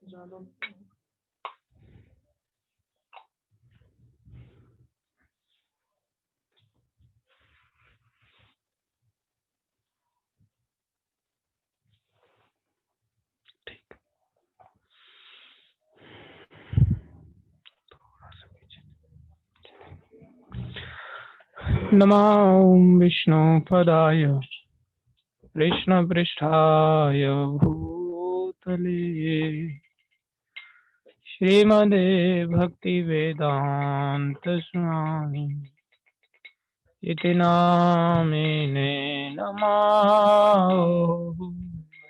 ज्यादा नमो विष्णुपदाय कृष्णपृष्ठाय भूतले श्रीमदे भक्तिवेदान्त स्वामी इति नामिने नमः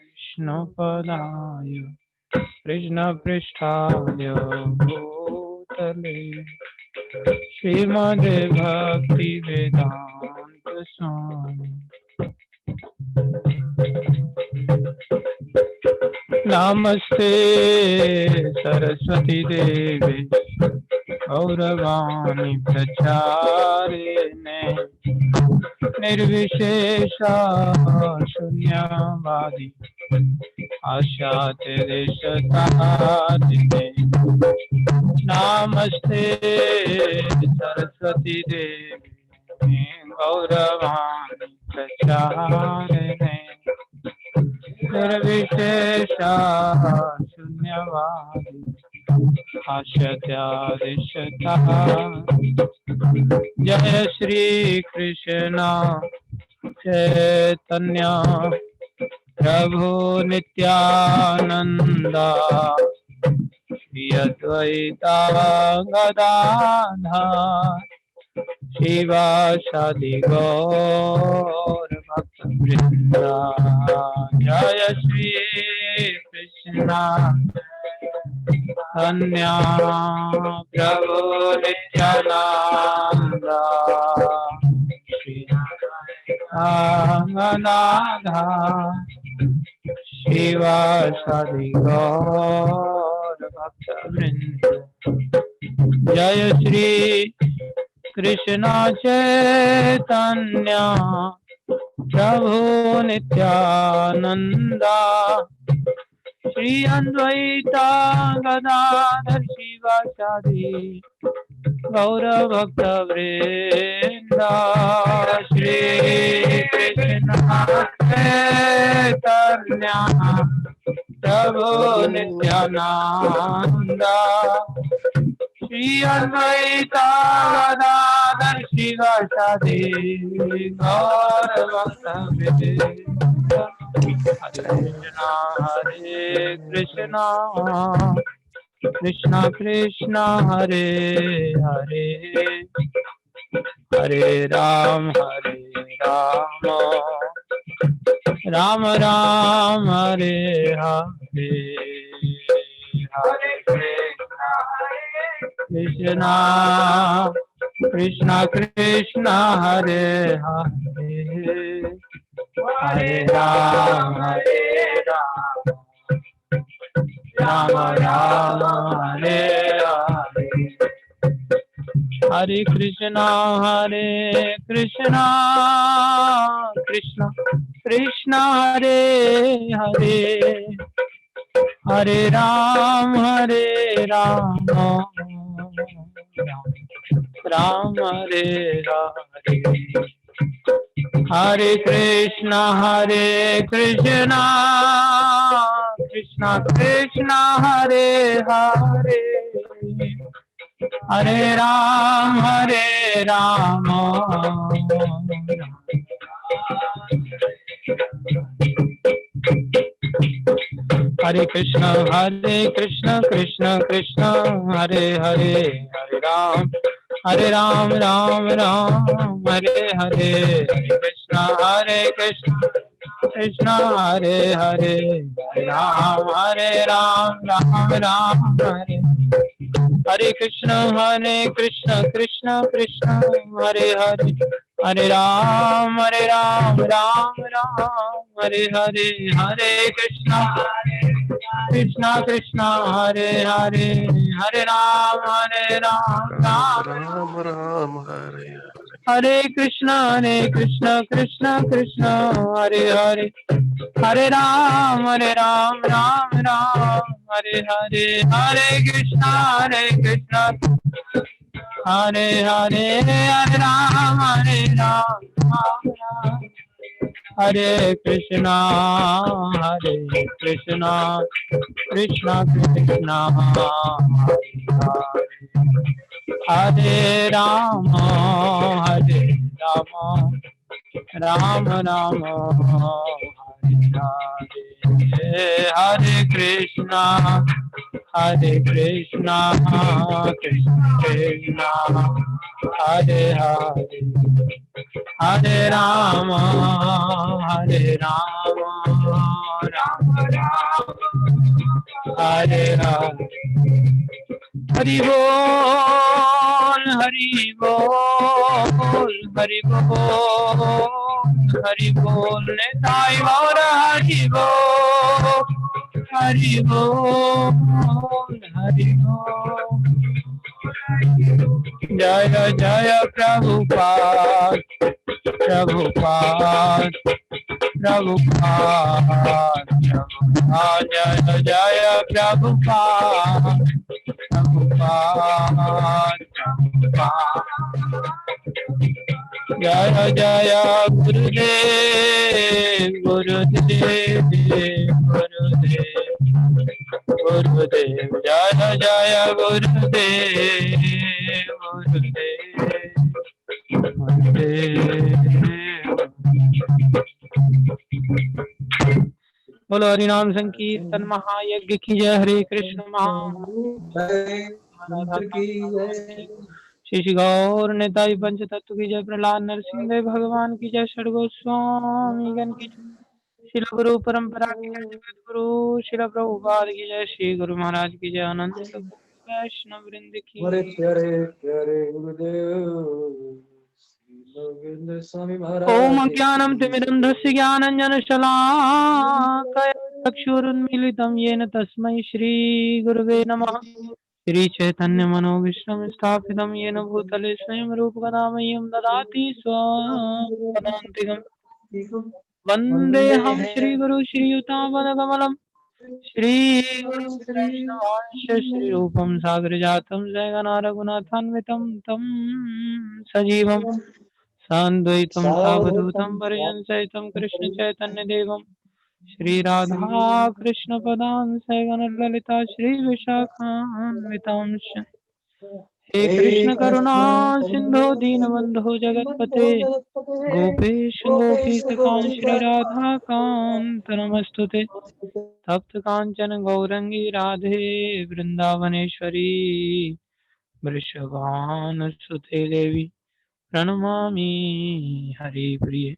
विष्णुपदाय कृष्णपृष्ठाय भूतले श्रीमदे भक्तिवेदान्त स्वामी नमस्ते सरस्वती देवी गौरवाणी प्रचारिणे निर्विशेषा शून्यवादी आशातिरिशतादिने नमस्ते सरस्वती देवी गौरवाणी प्रचारिणे निर्विशेषा शून्यवादी आशत्यादिशता जय श्री कृष्ण चैतन्य प्रभु नित्यानंदा श्री अद्वैता गदाधर शिवासादि गौर भक्तवृंदा जय श्री कृष्ण कन्या प्रभु नित्यानंदा श्री गदाधर शिवासादि गौर भक्तवृंद जय श्री कृष्ण चैतन्य प्रभु नित्यानंदा श्री अद्वैता गदाधर शिवासादि गौर भक्तवृंदा श्री कृष्ण चैतन्य प्रभु नित्यानंदा श्री अद्वैता गदाधर शिवासादि गौर भक्तवृंदा हरे कृष्णा कृष्णा कृष्णा हरे हरे हरे राम राम राम हरे हरे हरे कृष्णा कृष्णा कृष्णा हरे हरे हरे राम राम राम हरे हरे हरे कृष्णा कृष्णा कृष्णा हरे हरे हरे राम राम हरे हरे हरे कृष्णा कृष्णा कृष्णा हरे हरे हरे राम हरे Krishna Krishna Krishna Hare Hare Hare Ram Hare Hare Krishna Krishna Hare Hare Ram Hare Hare Krishna Krishna Hare Hare Hare Ram Hare Hare Hare Krishna Krishna Hare Hare Ram Ram Ram Hare Hare Hare Krishna Krishna Krishna Hare Hare Hare Ram Ram Ram Hare Hare Hare Krishna Hare Hare Hare Ram Ram Ram Hare Krishna Krishna Krishna Hare Rama Ram Rama Hare Hare Hare Krishna Krishna Krishna Hare Hare Hare Rama Rama Rama Hare Hare Hari Bol Hari Bol Hari Bol Hari Bol Nitai Gaur Hari Bol Hari Bol Hari Bol Jaya Jaya Prabhupada Prabhupada Prabhupada Prabhupada Jaya Jaya Prabhupada Prabhupada Jaya Jaya Gurudev Gurudev Gurudev Gurudev Jaya Jaya Gurudev Gurudev बोलो हरिनाम संकीर्तन महायज्ञ की जय। हरे कृष्ण श्री श्री गौर नेताजी पंच तत्व की जय। प्रहलाद नरसिंह देव भगवान की जय। षड गोस्वामी गण की जय। श्री गुरु परंपरा की जय। गुरु श्री प्रभुपाद की जय। श्री गुरु महाराज की जय। अनंत वैष्णव वृंद की। ओम ज्ञानं तिमिरन्धस्य ज्ञानाञ्जनशलाकया चक्षुरुन्मीलितं येन तस्मै श्रीगुरवे नमः। श्रीचैतन्यमनोभीष्टं स्थापितं येन भूतले स्वयं रूपकदा मह्यं ददाति स्वपदान्तिकम्। वन्देऽहं श्रीगुरु श्रीयुतापदकमलं श्रीगुरुवैष्णवांश श्रीरूपं सागरजातं जयगणा रघुनाथान्वितं तं सजीवम् सान्द्वैतं सावधूतं पर्यंसहितं कृष्ण चैतन्य देवं श्री राधा कृष्ण पदां सगणललिता श्री विशाखान्वितांश। हे कृष्ण करुणा सिंधु दीनबंधु जगतपते गोपेश गोपीकांत श्री राधा कांत नमस्तुते। तप्त कांचन गौरंगी राधे वृंदावनेश्वरी वृषभानुसुते देवी प्रणमामि हरिप्रिये।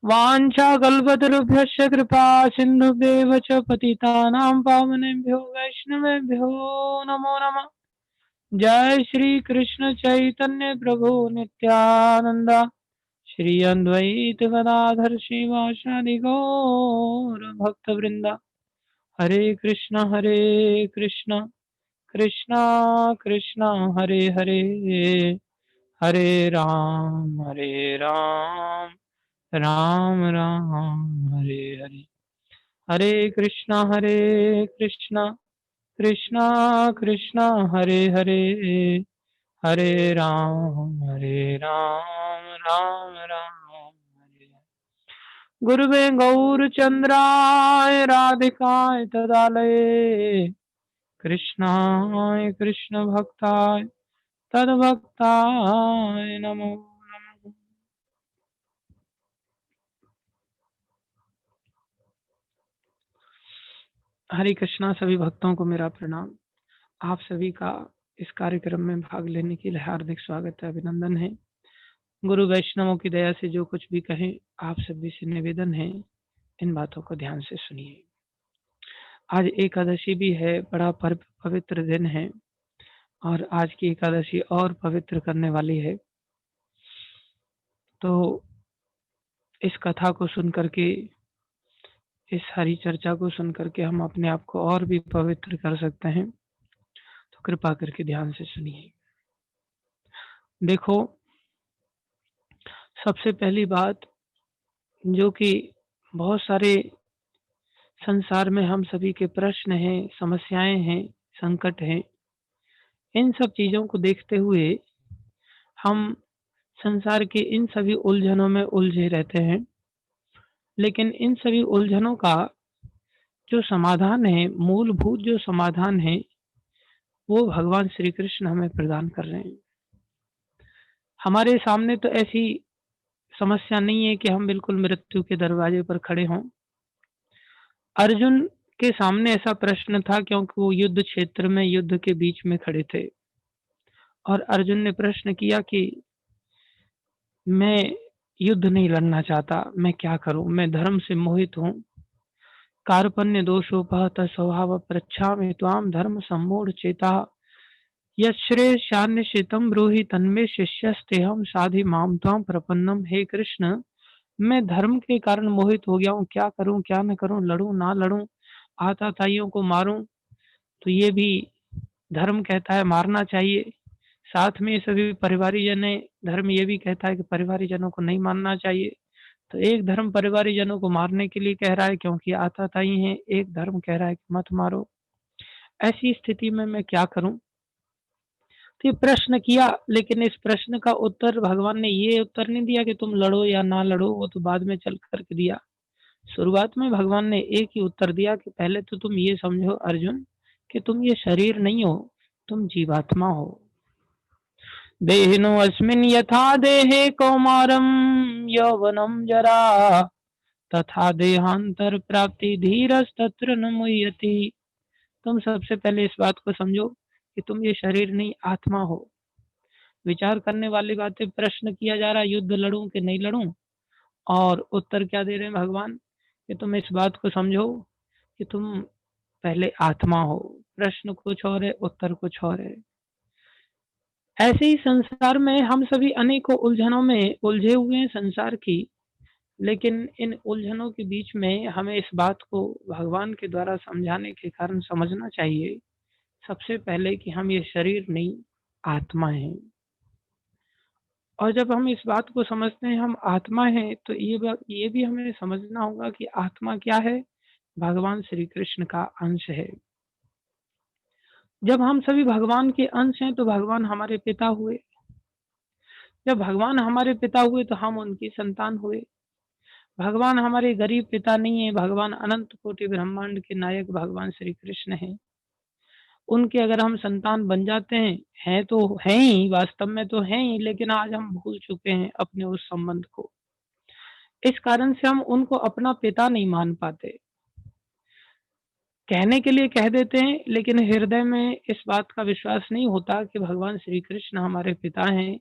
वाञ्छाकल्पतरुभ्यश्च कृपा सिन्धुभ्येव च पतितानां पावनेभ्यो वैष्णवेभ्यो नमो नमः। जय श्री कृष्ण चैतन्य प्रभु नित्यानंद श्री अद्वैत गदाधर श्रीवासादि गौर भक्तवृंदा। हरे कृष्ण कृष्ण कृष्ण हरे हरे हरे राम राम राम हरे हरे। हरे कृष्णा कृष्णा कृष्णा हरे हरे हरे राम राम हरे हरे। गुरुवे गौरचंद्राय राधिकाय तदालये कृष्णाय कृष्ण भक्ताय तद्भक्ताय नमो नमः। हरे कृष्णा। सभी भक्तों को मेरा प्रणाम। आप सभी का इस कार्यक्रम में भाग लेने के लिए हार्दिक स्वागत है, अभिनंदन है। गुरु वैष्णवों की दया से जो कुछ भी कहें, आप सभी से निवेदन है इन बातों को ध्यान से सुनिए। आज एकादशी भी है, बड़ा पवित्र दिन है और आज की एकादशी और पवित्र करने वाली है। तो इस कथा को सुन करके, इस हरी चर्चा को सुन करके हम अपने आप को और भी पवित्र कर सकते हैं। तो कृपा करके ध्यान से सुनिए। देखो, सबसे पहली बात जो कि बहुत सारे संसार में हम सभी के प्रश्न हैं, समस्याएँ हैं, संकट हैं, इन सब चीज़ों को देखते हुए हम संसार की इन सभी उलझनों में उलझे रहते हैं। लेकिन इन सभी उलझनों का जो समाधान है, मूलभूत जो समाधान है, वो भगवान श्री कृष्ण हमें प्रदान कर रहे हैं। हमारे सामने तो ऐसी समस्या नहीं है कि हम बिल्कुल मृत्यु के दरवाजे पर खड़े हों। अर्जुन के सामने ऐसा प्रश्न था क्योंकि वो युद्ध क्षेत्र में युद्ध के बीच में खड़े थे और अर्जुन ने प्रश्न किया कि मैं युद्ध नहीं लड़ना चाहता, मैं क्या करूँ? मैं धर्म से मोहित हूँ। कार्पण्य दोषोपहतः स्वभाव पृच्छामि त्वां धर्म सम्मूढ़ चेताः यच्छ्रेयस्यान्निश्चितं ब्रूहि तन्मे शिष्यस्तेहं साधि मां त्वां प्रपन्नम। हे कृष्ण, मैं धर्म के कारण मोहित हो गया हूँ, क्या करूँ, क्या न करूँ, लड़ूँ, ना लड़ूँ, आतताइयों को मारूँ, तो ये भी धर्म कहता है मारना चाहिए। साथ में सभी परिवारीजन हैं, धर्म ये भी कहता है कि परिवारीजनों को नहीं मारना चाहिए। तो एक धर्म परिवारीजनों को मारने के लिए कह रहा है क्योंकि आतताई हैं, एक धर्म कह रहा है कि मत मारो। ऐसी स्थिति में मैं क्या करूँ? तो ये प्रश्न किया, लेकिन इस प्रश्न का उत्तर भगवान ने ये उत्तर नहीं दिया कि तुम लड़ो या ना लड़ो, वो तो बाद में चल कर के दिया। शुरुआत में भगवान ने एक ही उत्तर दिया कि पहले तो तुम ये समझो अर्जुन कि तुम ये शरीर नहीं हो, तुम जीवात्मा हो। देहिनो अस्मिन् यथा देहे कौमारम यौवनम जरा तथा देहांतर प्राप्ति धीरस्तत्र न मुह्यति। तुम सबसे पहले इस बात को समझो कि तुम ये शरीर नहीं, आत्मा हो। विचार करने वाली बातें, प्रश्न किया जा रहा है युद्ध लड़ूं कि नहीं लड़ूं, और उत्तर क्या दे रहे हैं भगवान कि तुम इस बात को समझो कि तुम पहले आत्मा हो। प्रश्न कुछ और है, उत्तर कुछ और है। ऐसे ही संसार में हम सभी अनेकों उलझनों में उलझे हुए हैं संसार की, लेकिन इन उलझनों के बीच में हमें इस बात को भगवान के द्वारा समझाने के कारण समझना चाहिए सबसे पहले कि हम ये शरीर नहीं, आत्मा हैं। और जब हम इस बात को समझते हैं हम आत्मा हैं, तो ये भी हमें समझना होगा कि आत्मा क्या है? भगवान श्री कृष्ण का अंश है। जब हम सभी भगवान के अंश हैं तो भगवान हमारे पिता हुए। जब भगवान हमारे पिता हुए तो हम उनकी संतान हुए। भगवान हमारे गरीब पिता नहीं है, भगवान अनंत कोटि ब्रह्मांड के नायक भगवान श्री कृष्ण हैं। उनके अगर हम संतान बन जाते हैं तो हैं ही, वास्तव में तो हैं ही, लेकिन आज हम भूल चुके हैं अपने उस संबंध को। इस कारण से हम उनको अपना पिता नहीं मान पाते। कहने के लिए कह देते हैं, लेकिन हृदय में इस बात का विश्वास नहीं होता कि भगवान श्री कृष्ण हमारे पिता हैं,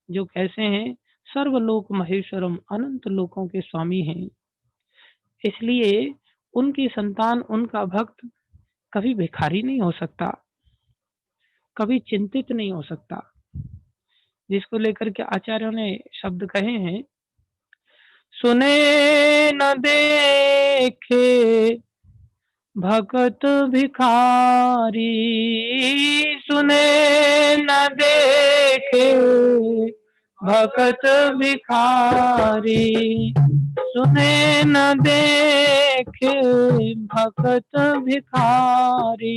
जो कैसे हैं? सर्वलोक महेश्वरम, अनंत लोकों के स्वामी हैं। इसलिए उनकी संतान, उनका भक्त कभी भिखारी नहीं हो सकता, कभी चिंतित नहीं हो सकता। जिसको लेकर के आचार्यों ने शब्द कहे हैं, सुने न देखे भगत भिखारी, सुने न देखे भगत भिखारी, सुने न देखे भगत भिखारी,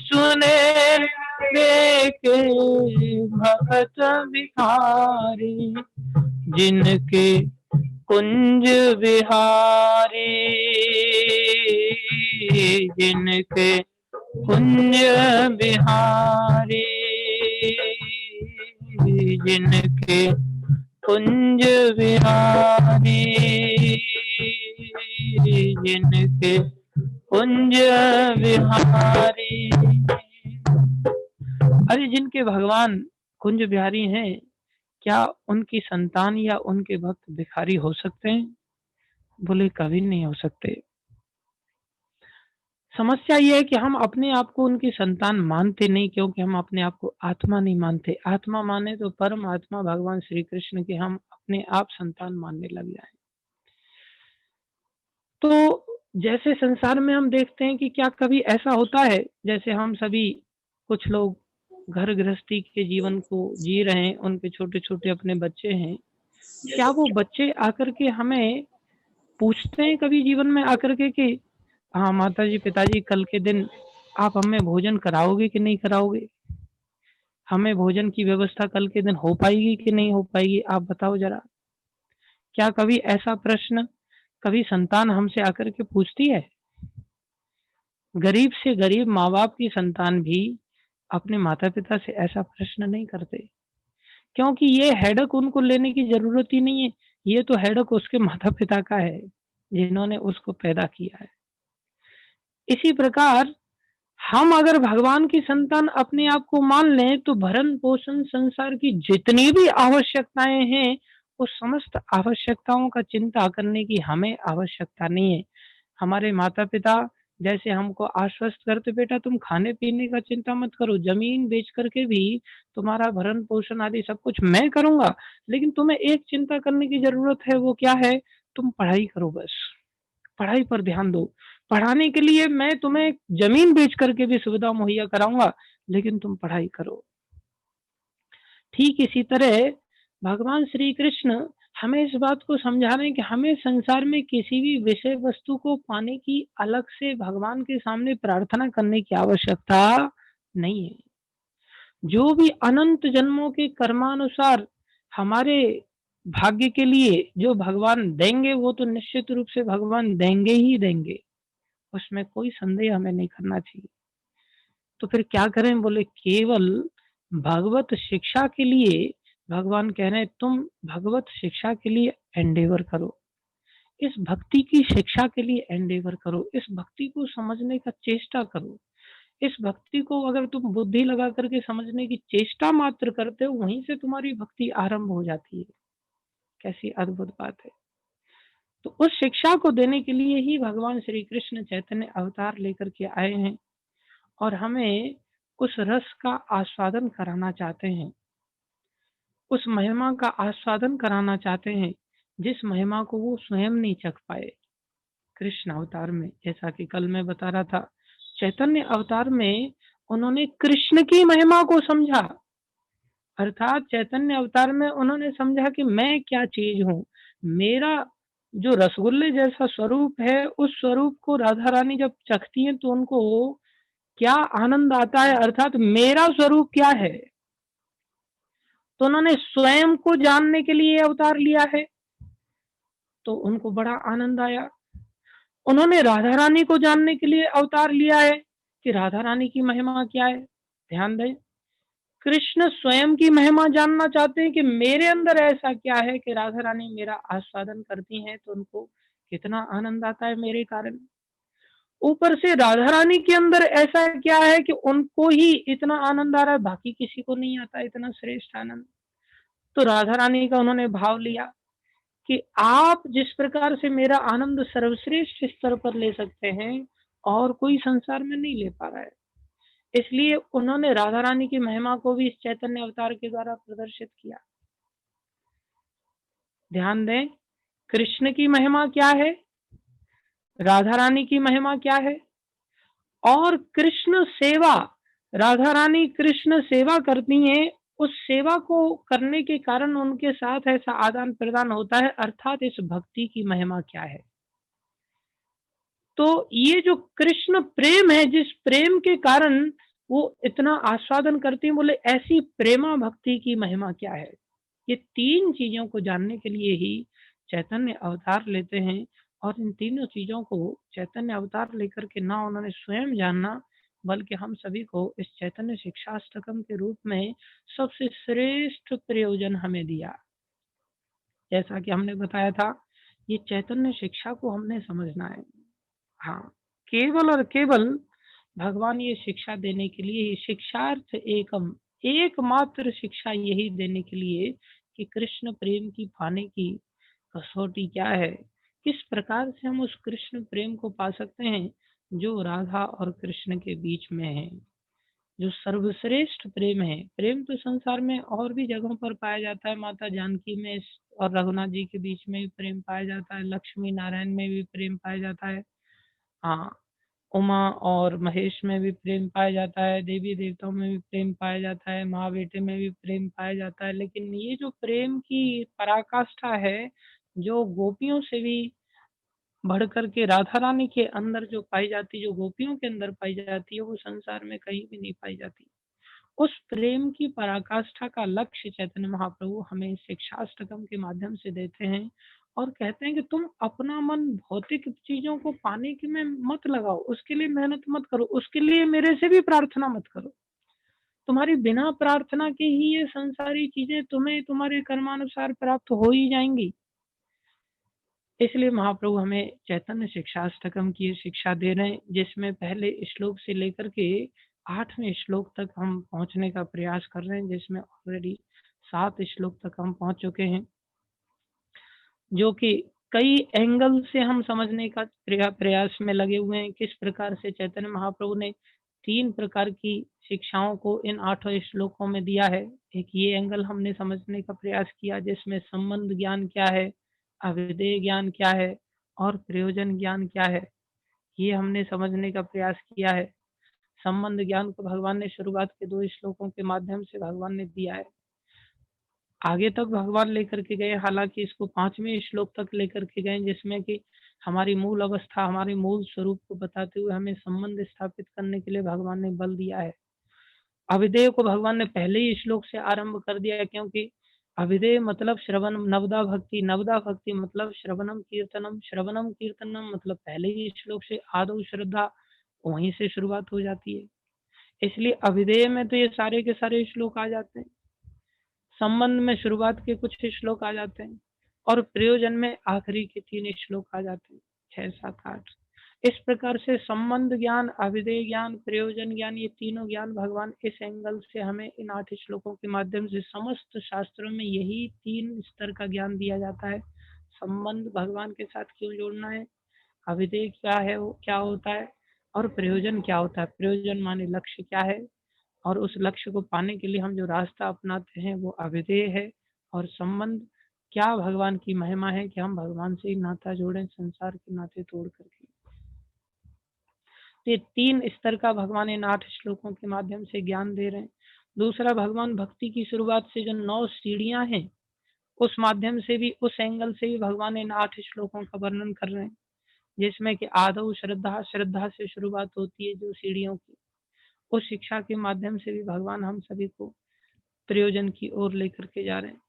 सुने देखे भगत भिखारी, जिनके कुंज बिहारी, जिनके कुंज बिहारी, जिनके कुंज बिहारी, जिनके कुंज बिहारी। अरे जिनके भगवान कुंज बिहारी हैं, क्या उनकी संतान या उनके भक्त भिखारी हो सकते हैं? बोले कभी नहीं हो सकते। समस्या ये है कि हम अपने आप को उनकी संतान मानते नहीं, क्योंकि हम अपने आप को आत्मा नहीं मानते। आत्मा माने तो परमात्मा भगवान श्री कृष्ण के हम अपने आप संतान मानने लग जाए। तो जैसे संसार में हम देखते हैं कि क्या कभी ऐसा होता है, जैसे हम सभी कुछ लोग घर गृहस्थी के जीवन को जी रहे हैं, उनके छोटे छोटे अपने बच्चे हैं, क्या वो बच्चे आकर के हमें पूछते हैं कभी जीवन में आकर के कि हाँ माताजी पिताजी कल के दिन आप हमें भोजन कराओगे कि नहीं कराओगे? हमें भोजन की व्यवस्था कल के दिन हो पाएगी कि नहीं हो पाएगी? आप बताओ ज़रा। क्या कभी ऐसा प्रश्न कभी संतान हमसे आकर के पूछती है? गरीब से गरीब माँ-बाप की संतान भी अपने माता-पिता से ऐसा प्रश्न नहीं करते, क्योंकि ये हेडेक उनको लेने की ज़रूरत ही नहीं है। ये तो हेडेक उसके माता-पिता का है, जिन्होंने उसको पैदा किया है। इसी प्रकार हम अगर भगवान की संतान अपने आप को मान लें, तो भरण-पोषण संसार की जितनी भी आवश्यकताएँ हैं, उस समस्त आवश्यकताओं का चिंता करने की हमें आवश्यकता नहीं है। हमारे माता-पिता जैसे हमको आश्वस्त करते, बेटा तुम खाने-पीने का चिंता मत करो, ज़मीन बेच कर के भी तुम्हारा भरण-पोषण आदि सब कुछ मैं करूँगा, लेकिन तुम्हें एक चिंता करने की ज़रूरत है, वो क्या है? तुम पढ़ाई करो बस। पढ़ाई पर ध्यान दो। पढ़ाने के लिए मैं तुम्हें ज़मीन बेच कर के भी सुविधा मुहैया कराऊँगा, लेकिन तुम पढ़ाई करो। ठीक इसी तरह भगवान श्री कृष्ण हमें इस बात को समझा रहे हैं कि हमें संसार में किसी भी विषय वस्तु को पाने की अलग से भगवान के सामने प्रार्थना करने की आवश्यकता नहीं है। जो भी अनंत जन्मों के कर्मानुसार हमारे भाग्य के लिए जो भगवान देंगे, वो तो निश्चित रूप से भगवान देंगे ही देंगे। उसमें कोई संदेह हमें नहीं करना चाहिए। तो फिर क्या करें? बोले केवल भगवत शिक्षा के लिए भगवान कह रहे हैं तुम भगवत शिक्षा के लिए एंडेवर करो। इस भक्ति की शिक्षा के लिए एंडेवर करो। इस भक्ति को समझने का चेष्टा करो। इस भक्ति को अगर तुम बुद्धि लगा करके समझने की चेष्टा मात्र करते हो, वहीं से तुम्हारी भक्ति आरंभ हो जाती है। कैसी अद्भुत बात है! तो उस शिक्षा को देने के लिए ही भगवान श्री कृष्ण चैतन्य अवतार लेकर के आए हैं। और हमें उस रस का आस्वादन कराना चाहते हैं, उस महिमा का आस्वादन कराना चाहते हैं, जिस महिमा को वो स्वयं नहीं चख पाए कृष्ण अवतार में। जैसा कि कल मैं बता रहा था, चैतन्य अवतार में उन्होंने कृष्ण की महिमा को समझा, अर्थात चैतन्य अवतार में उन्होंने समझा कि मैं क्या चीज़ हूँ। मेरा जो रसगुल्ले जैसा स्वरूप है, उस स्वरूप को राधा रानी जब चखती हैं, तो उनको क्या आनंद आता है, अर्थात मेरा स्वरूप क्या है। तो उन्होंने स्वयं को जानने के लिए अवतार लिया है, तो उनको बड़ा आनंद आया। उन्होंने राधा रानी को जानने के लिए अवतार लिया है कि राधा रानी की महिमा क्या है। ध्यान दें, कृष्ण स्वयं की महिमा जानना चाहते हैं कि मेरे अंदर ऐसा क्या है कि राधा रानी मेरा आस्वादन करती हैं, तो उनको कितना आनंद आता है मेरे कारण। ऊपर से राधा रानी के अंदर ऐसा क्या है कि उनको ही इतना आनंद आ रहा है, बाकी किसी को नहीं आता इतना श्रेष्ठ आनंद। तो राधा रानी का उन्होंने भाव लिया कि आप जिस प्रकार से मेरा आनंद सर्वश्रेष्ठ स्तर पर ले सकते हैं, और कोई संसार में नहीं ले पा रहा है। इसलिए उन्होंने राधा रानी की महिमा को भी इस चैतन्य अवतार के द्वारा प्रदर्शित किया। ध्यान दें, कृष्ण की महिमा क्या है, राधा रानी की महिमा क्या है, और कृष्ण सेवा, राधा रानी कृष्ण सेवा करती हैं, उस सेवा को करने के कारण उनके साथ ऐसा आदान-प्रदान होता है, अर्थात इस भक्ति की महिमा क्या है। तो ये जो कृष्ण प्रेम है, जिस प्रेम के कारण वो इतना आस्वादन करती हैं, बोले ऐसी प्रेमा भक्ति की महिमा क्या है। ये 3 चीज़ों को जानने के लिए ही चैतन्य अवतार लेते हैं, और इन तीनों चीज़ों को चैतन्य अवतार लेकर के ना उन्होंने स्वयं जानना, बल्कि हम सभी को इस चैतन्य शिक्षाष्टकम के रूप में सबसे श्रेष्ठ प्रयोजन हमें दिया। जैसा कि हमने बताया था, ये चैतन्य शिक्षा को हमने समझना है। हाँ, केवल और केवल भगवान ये शिक्षा देने के लिए ही, शिक्षार्थ एकम, एकमात्र शिक्षा यही देने के लिए कि कृष्ण प्रेम की पाने की कसौटी क्या है, किस प्रकार से हम उस कृष्ण प्रेम को पा सकते हैं जो राधा और कृष्ण के बीच में है, जो सर्वश्रेष्ठ प्रेम है। प्रेम तो संसार में और भी जगहों पर पाया जाता है, माता जानकी में और रघुनाथ जी के बीच में भी प्रेम पाया जाता है, लक्ष्मी नारायण में भी प्रेम पाया जाता है। हाँ, उमा और महेश में भी प्रेम पाया जाता है, देवी देवताओं में भी प्रेम पाया जाता है, माँ बेटे में भी प्रेम पाया जाता है। लेकिन ये जो प्रेम की पराकाष्ठा है, जो गोपियों से भी बढ़ कर के राधा रानी के अंदर जो पाई जाती है, जो गोपियों के अंदर पाई जाती है, वो संसार में कहीं भी नहीं पाई जाती। उस प्रेम की पराकाष्ठा का लक्ष्य चैतन्य महाप्रभु हमें शिक्षाष्टकम के माध्यम से देते हैं और कहते हैं कि तुम अपना मन भौतिक चीजों को पाने के में मत लगाओ, उसके लिए मेहनत मत करो, उसके लिए मेरे से भी प्रार्थना मत करो। तुम्हारी बिना प्रार्थना के ही ये संसारी चीजें तुम्हें तुम्हारे कर्मानुसार प्राप्त हो ही जाएंगी। इसलिए महाप्रभु हमें चैतन्य शिक्षाष्टकम की शिक्षा दे रहे हैं, जिसमें पहले श्लोक से लेकर के 8वें श्लोक तक हम पहुंचने का प्रयास कर रहे हैं, जिसमें ऑलरेडी 7 श्लोक तक हम पहुंच चुके हैं, जो कि कई एंगल से हम समझने का प्रयास में लगे हुए हैं। किस प्रकार से चैतन्य महाप्रभु ने 3 प्रकार की शिक्षाओं को इन 8 श्लोकों में दिया है। एक ये एंगल हमने समझने का प्रयास किया, जिसमें संबंध ज्ञान क्या है, अविधेय ज्ञान क्या है और प्रयोजन ज्ञान क्या है, ये हमने समझने का प्रयास किया है। संबंध ज्ञान को भगवान ने शुरुआत के 2 श्लोकों के माध्यम से भगवान ने दिया है। आगे तक भगवान लेकर के गए, हालांकि इसको 5वें श्लोक तक लेकर के गए, जिसमें कि हमारी मूल अवस्था, हमारे मूल स्वरूप को बताते हुए हमें संबंध स्थापित करने के लिए भगवान ने बल दिया है। अविधेय को भगवान ने पहले ही श्लोक से आरंभ कर दिया है, क्योंकि अविधेय मतलब श्रवण, नवदा भक्ति, नवदा भक्ति मतलब श्रवणम कीर्तनम, श्रवणम कीर्तनम मतलब पहले ही श्लोक से आदौ श्रद्धा, वहीं से शुरुआत हो जाती है। इसलिए अविधेय में तो ये सारे के सारे श्लोक आ जाते हैं, संबंध में शुरुआत के कुछ श्लोक आ जाते हैं और प्रयोजन में आखिरी के 3 श्लोक आ जाते हैं, 6, 7, 8। इस प्रकार से संबंध ज्ञान, अविधेय ज्ञान, प्रयोजन ज्ञान, ये तीनों ज्ञान भगवान इस एंगल से हमें इन 8 श्लोकों के माध्यम से, समस्त शास्त्रों में यही 3 स्तर का ज्ञान दिया जाता है। संबंध भगवान के साथ क्यों जोड़ना है, अविधेय क्या है, वो क्या होता है, और प्रयोजन क्या होता है। प्रयोजन माने लक्ष्य क्या है, और उस लक्ष्य को पाने के लिए हम जो रास्ता अपनाते हैं वो अविधेय है। और संबंध क्या भगवान की महिमा है कि हम भगवान से ही नाता जोड़ें, संसार के नाते तोड़ करके। ये 3 स्तर का भगवान इन 8 श्लोकों के माध्यम से ज्ञान दे रहे हैं। दूसरा, भगवान भक्ति की शुरुआत से जो 9 सीढ़ियां हैं, उस माध्यम से भी, उस एंगल से भी भगवान इन 8 श्लोकों का वर्णन कर रहे हैं, जिसमें कि आदौ श्रद्धा, श्रद्धा से शुरुआत होती है जो सीढ़ियों की। उस शिक्षा के माध्यम से भी भगवान हम सभी को प्रयोजन की ओर लेकर के जा रहे हैं।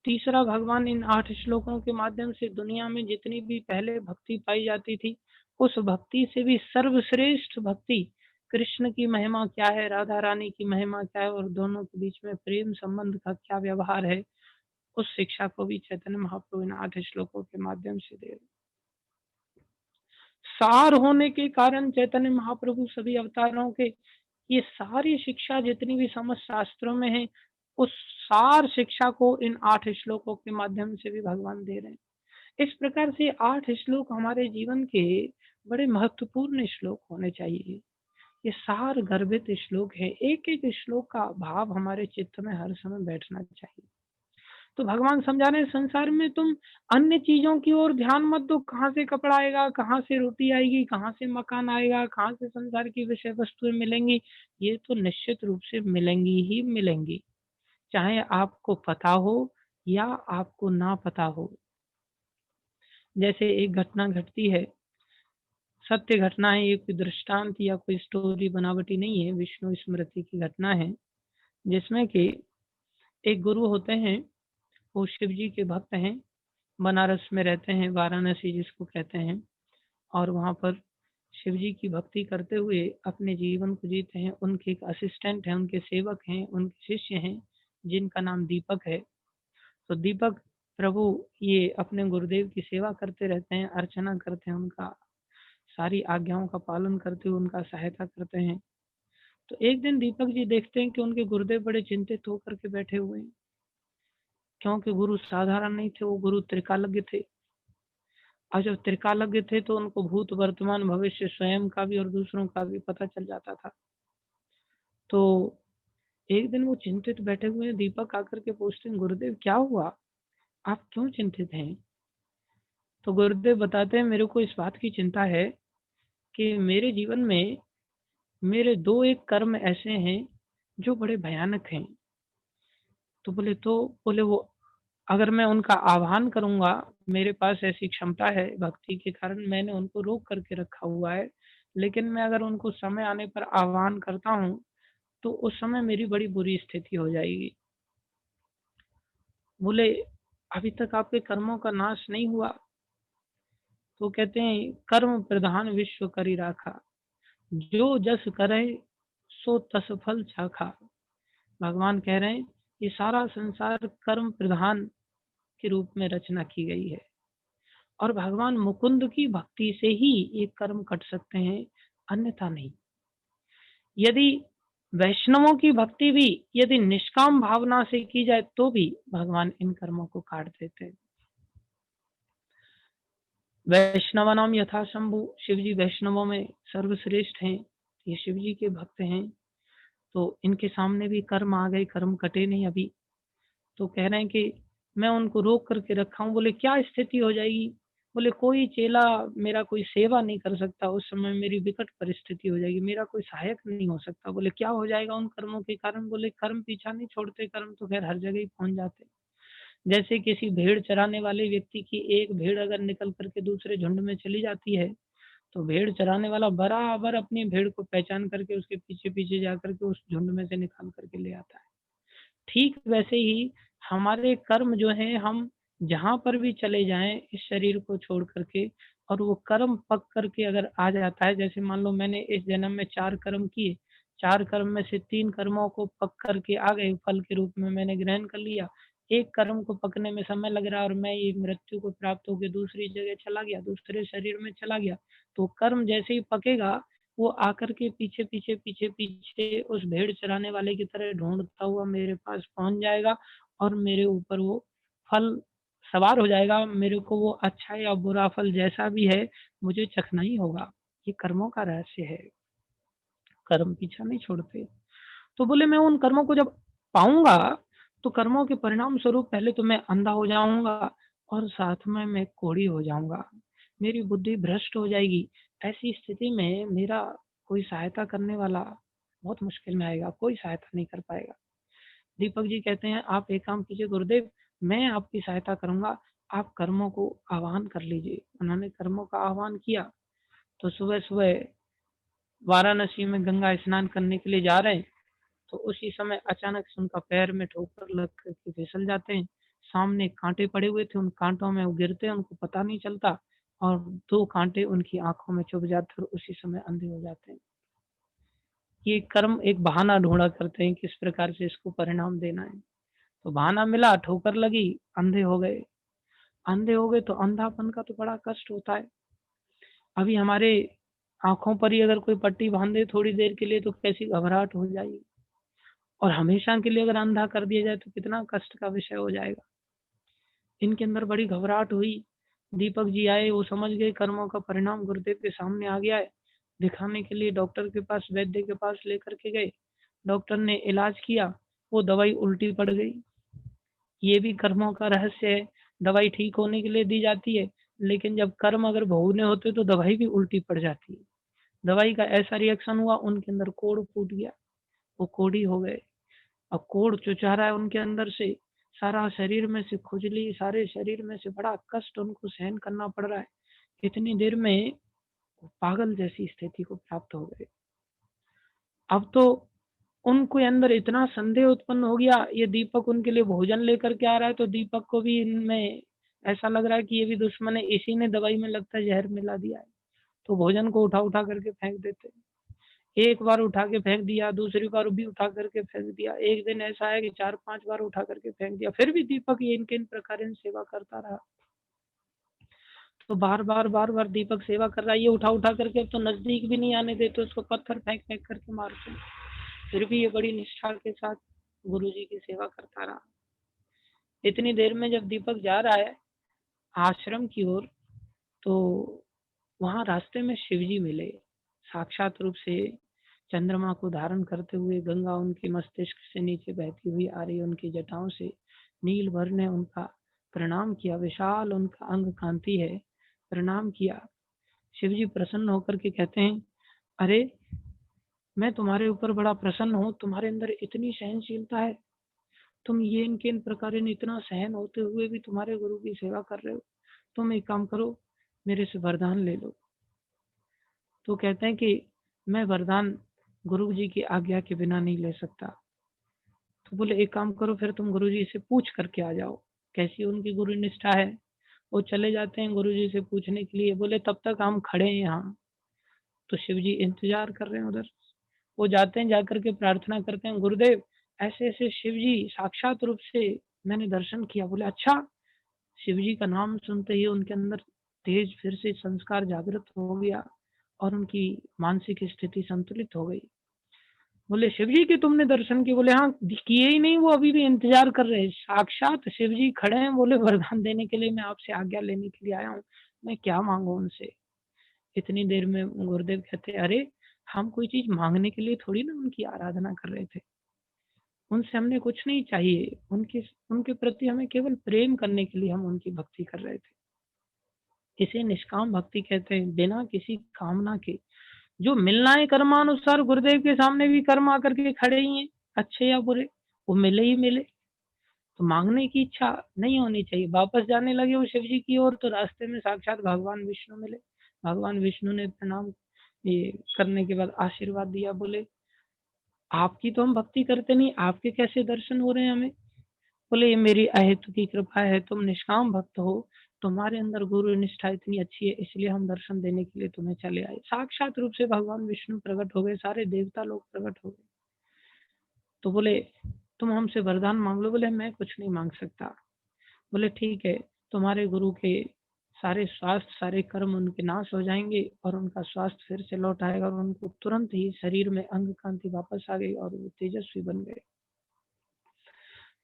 तीसरा, भगवान इन 8 श्लोकों के माध्यम से दुनिया में जितनी भी पहले भक्ति पाई जाती थी, उस भक्ति से भी सर्वश्रेष्ठ भक्ति कृष्ण की महिमा क्या है, राधा रानी की महिमा क्या है, और दोनों के बीच में प्रेम संबंध का क्या व्यवहार है, उस शिक्षा को भी चैतन्य महाप्रभु इन 8 श्लोकों के माध्यम से दे रहे। सार होने के कारण चैतन्य महाप्रभु सभी अवतारों के, ये सारी शिक्षा जितनी भी समस्त शास्त्रों में है, उस सार शिक्षा को इन 8 श्लोकों के माध्यम से भी भगवान दे रहे हैं। इस प्रकार से 8 श्लोक हमारे जीवन के बड़े महत्वपूर्ण श्लोक होने चाहिए। ये सार गर्भित श्लोक है, एक एक श्लोक का भाव हमारे चित्त में हर समय बैठना चाहिए। तो भगवान समझा रहे हैं, संसार में तुम अन्य चीजों की ओर ध्यान मत दो, कहाँ से कपड़ा आएगा, कहाँ से रोटी आएगी, कहाँ से मकान आएगा, कहाँ से संसार की विषय वस्तुएं मिलेंगी। ये तो निश्चित रूप से मिलेंगी ही मिलेंगी, चाहे आपको पता हो या आपको ना पता हो। जैसे एक घटना घटती है, सत्य घटना है, ये कोई दृष्टांत या कोई स्टोरी बनावटी नहीं है, विष्णु स्मृति की घटना है, जिसमें कि एक गुरु होते हैं, वो शिव जी के भक्त हैं, बनारस में रहते हैं, वाराणसी जिसको कहते हैं, और वहाँ पर शिव जी की भक्ति करते हुए अपने जीवन को जीते हैं। उनके एक असिस्टेंट हैं, उनके सेवक हैं, उनके शिष्य हैं, जिनका नाम दीपक है। तो दीपक प्रभु ये अपने गुरुदेव की सेवा करते रहते हैं, अर्चना करते हैं, उनका सारी आज्ञाओं का पालन करते हुए उनका सहायता करते हैं। तो एक दिन दीपक जी देखते हैं कि उनके गुरुदेव बड़े चिंतित होकर के बैठे हुए हैं, क्योंकि गुरु साधारण नहीं थे, वो गुरु त्रिकालज्ञ थे। और जब त्रिकालज्ञ थे तो उनको भूत वर्तमान भविष्य स्वयं का भी और दूसरों का भी पता चल जाता था। तो एक दिन वो चिंतित बैठे हुए हैं, दीपक आकर के पूछते हैं, गुरुदेव क्या हुआ, आप क्यों चिंतित हैं। तो गुरुदेव बताते हैं, मेरे को इस बात की चिंता है कि मेरे जीवन में मेरे 2 एक कर्म ऐसे हैं जो बड़े भयानक हैं। बोले वो अगर मैं उनका आह्वान करूँगा, मेरे पास ऐसी क्षमता है भक्ति के कारण मैंने उनको रोक करके रखा हुआ है। लेकिन मैं अगर उनको समय आने पर आह्वान करता हूँ, तो उस समय मेरी बड़ी बुरी स्थिति हो जाएगी। बोले अभी तक आपके कर्मों का नाश नहीं हुआ? तो कहते हैं कर्म प्रधान विश्व करी राखा, जो जस करे सो तस फल चाखा। भगवान कह रहे हैं ये सारा संसार कर्म प्रधान के रूप में रचना की गई है और भगवान मुकुंद की भक्ति से ही ये कर्म कट सकते हैं, अन्यथा नहीं। यदि वैष्णवों की भक्ति भी यदि निष्काम भावना से की जाए तो भी भगवान इन कर्मों को काट देते हैं। वैष्णवानाम यथा शंभु, शिव जी वैष्णवों में सर्वश्रेष्ठ हैं, ये शिव जी के भक्त हैं। तो इनके सामने भी कर्म आ गए, कर्म कटे नहीं अभी। तो कह रहे हैं कि मैं उनको रोक करके रखा हूँ। बोले क्या स्थिति हो जाएगी? बोले कोई चेला मेरा कोई सेवा नहीं कर सकता, उस समय मेरी विकट परिस्थिति हो जाएगी, मेरा कोई सहायक नहीं हो सकता। बोले क्या हो जाएगा उन कर्मों के कारण? बोले कर्म पीछा नहीं छोड़ते, कर्म तो खैर हर जगह ही पहुंच जाते। जैसे किसी भेड़ चराने वाले व्यक्ति की एक भेड़ अगर निकल करके दूसरे झुंड में चली जाती है, तो भेड़ चराने वाला बराबर अपनी भेड़ को पहचान करके उसके पीछे पीछे जा करके उस झुंड में से निकाल करके ले आता है। ठीक वैसे ही हमारे कर्म जो हैं, हम जहाँ पर भी चले जाएँ इस शरीर को छोड़ कर के और वो कर्म पक करके अगर आ जाता है, जैसे मान लो मैंने इस जन्म में 4 कर्म किए, 4 कर्म में से 3 कर्मों को पक करके आ गए, फल के रूप में मैंने ग्रहण कर लिया। एक कर्म को पकने में समय लग रहा है और मैं ये मृत्यु को प्राप्त होके दूसरी जगह चला गया, दूसरे शरीर में चला गया। तो कर्म जैसे ही पकेगा, वो आकर के पीछे, पीछे, पीछे, पीछे उस भेड़ चराने वाले की तरह ढूँढता हुआ मेरे पास पहुँच जाएगा और मेरे ऊपर वो फल सवार हो जाएगा। मेरे को वो अच्छा या बुरा फल जैसा भी है, मुझे चखना ही होगा। ये कर्मों का रहस्य है, कर्म पीछा नहीं छोड़ते। तो बोले मैं उन कर्मों को जब पाऊँगा, तो कर्मों के परिणाम स्वरूप पहले तो मैं अंधा हो जाऊँगा और साथ में मैं कोढ़ी हो जाऊँगा। मेरी बुद्धि भ्रष्ट हो जाएगी। ऐसी स्थिति में मेरा कोई सहायता करने वाला बहुत मुश्किल में आएगा, कोई सहायता नहीं कर पाएगा। दीपक जी कहते हैं आप एक काम कीजिए गुरुदेव, मैं आपकी सहायता करूँगा, आप कर्मों को आह्वान कर लीजिए। उन्होंने कर्मों का आह्वान किया, तो सुबह-सुबह वाराणसी में गंगा स्नान करने के लिए जा रहे हैं, तो उसी समय अचानक से उनका पैर में ठोकर लग करके फिसल जाते हैं। सामने काँटे पड़े हुए थे, उन काँटों में वो गिरते हैं, उनको पता नहीं चलता और 2 काँटे उनकी आँखों में चुभ जाते हैं और उसी समय अंधे हो जाते हैं। ये कर्म एक बहाना ढूँढा करते हैं, किस प्रकार से इसको परिणाम देना है। तो बहाना मिला, ठोकर लगी, अंधे हो गए। अंधे हो गए तो अंधापन का तो बड़ा कष्ट होता है। अभी हमारे आँखों पर ही अगर कोई पट्टी बाँध दे थोड़ी देर के लिए तो कैसी घबराहट हो जाएगी और हमेशा के लिए अगर अंधा कर दिया जाए तो कितना कष्ट का विषय हो जाएगा। इनके अंदर बड़ी घबराहट हुई। दीपक जी आए, वो समझ गए कर्मों का परिणाम गुरुदेव के सामने आ गया है। दिखाने के लिए डॉक्टर के पास, वैद्य के पास लेकर के गए। डॉक्टर ने इलाज किया, वो दवाई उल्टी पड़ गई। ये भी कर्मों का रहस्य है। दवाई ठीक होने के लिए दी जाती है, लेकिन जब कर्म अगर भोगने होते तो दवाई भी उल्टी पड़ जाती है। दवाई का ऐसा रिएक्शन हुआ, उनके अंदर कोढ़ फूट गया, वो कोढ़ी हो गए। अब कोढ़ चुचा रहा है उनके अंदर से, सारा शरीर में से खुजली, सारे शरीर में से बड़ा कष्ट उनको सहन करना पड़ रहा है। इतनी देर में वो पागल जैसी स्थिति को प्राप्त हो गए। अब तो उनके अंदर इतना संदेह उत्पन्न हो गया, ये दीपक उनके लिए भोजन लेकर के आ रहा है, तो दीपक को भी इनमें ऐसा लग रहा है कि ये भी दुश्मन है, इसी ने दवाई में लगता है जहर मिला दिया है। तो भोजन को उठा-उठा करके फेंक देते हैं। एक बार उठा के फेंक दिया, दूसरी बार भी उठा करके फेंक दिया। एक दिन ऐसा है कि 4-5 बार उठा करके फेंक दिया। फिर भी दीपक ये इनके इन प्रकार इन सेवा करता रहा। तो बार-बार दीपक सेवा कर रहा है, ये उठा-उठा करके अब तो नज़दीक भी नहीं आने देते, उसको पत्थर फेंक-फेंक करके मारते हैं। फिर भी ये बड़ी निष्ठा के साथ गुरुजी की सेवा करता रहा। इतनी देर में जब दीपक जा रहा है आश्रम की ओर, तो वहाँ रास्ते में शिवजी मिले। साक्षात रूप से चंद्रमा को धारण करते हुए गंगा उनके मस्तिष्क से नीचे बहती हुई आ रही, उनकी जटाओं से नीलवर्ण ने उनका प्रणाम किया। विशाल उनका अंग कांति है, प्रणाम किया। शिव जी प्रसन्न होकर के कहते हैं, अरे मैं तुम्हारे ऊपर बड़ा प्रसन्न हूँ, तुम्हारे अंदर इतनी सहनशीलता है, तुम ये इनके इन प्रकार इतना सहन होते हुए भी तुम्हारे गुरु की सेवा कर रहे हो, तुम एक काम करो, मेरे से वरदान ले लो। तो कहते हैं कि मैं वरदान गुरु जी की आज्ञा के बिना नहीं ले सकता। तो बोले एक काम करो, फिर तुम गुरु जी से पूछ करके आ जाओ कैसी उनकी गुरु निष्ठा है। वो चले जाते हैं गुरु जी से पूछने के लिए। बोले तब तक हम खड़े हैं यहाँ। तो शिव जी इंतजार कर रहे हैं उधर। वो जाते हैं, जाकर के प्रार्थना करते हैं, गुरुदेव ऐसे ऐसे शिव जी साक्षात रूप से मैंने दर्शन किया। बोले अच्छा। शिव जी का नाम सुनते ही उनके अंदर तेज फिर से संस्कार जागृत हो गया और उनकी मानसिक स्थिति संतुलित हो गई। बोले शिव जी के तुमने दर्शन किए? बोले हाँ किए ही नहीं, वो अभी भी इंतजार कर रहे हैं। साक्षात शिव जी खड़े हैं। बोले वरदान देने के लिए मैं आपसे आज्ञा लेने के लिए आया हूँ, मैं क्या मांगू उनसे? इतनी देर में गुरुदेव कहते अरे हम कोई चीज मांगने के लिए थोड़ी ना उनकी आराधना कर रहे थे, उनसे हमने कुछ नहीं चाहिए, उनके प्रति हमें केवल प्रेम करने के लिए हम उनकी भक्ति कर रहे थे। इसे निष्काम भक्ति कहते हैं, बिना किसी कामना के। जो मिलना है कर्मानुसार, गुरुदेव के सामने भी कर्म आकर के खड़े ही हैं, अच्छे या बुरे, वो मिले ही मिले। तो मांगने की इच्छा नहीं होनी चाहिए। वापस जाने लगे वो शिव जी की ओर, तो रास्ते में साक्षात भगवान विष्णु मिले। भगवान विष्णु ने प्रणाम ये करने के बाद आशीर्वाद दिया। बोले आपकी तो हम भक्ति करते नहीं, आपके कैसे दर्शन हो रहे हैं हमें? बोले ये मेरी अहेतु की कृपा है, तुम निष्काम भक्त हो, तुम्हारे अंदर गुरु निष्ठा इतनी अच्छी है, इसलिए हम दर्शन देने के लिए तुम्हें चले आए। साक्षात रूप से भगवान विष्णु प्रकट हो गए, सारे देवता लोग प्रकट हो गए। तो बोले तुम हमसे वरदान मांग लो। बोले मैं कुछ नहीं मांग सकता। बोले ठीक है, तुम्हारे गुरु के सारे स्वास्थ्य सारे कर्म उनके नाश हो जाएंगे और उनका स्वास्थ्य फिर से लौट आएगा और उनको तुरंत ही शरीर में अंग कांति वापस आ गई और वो तेजस्वी बन गए।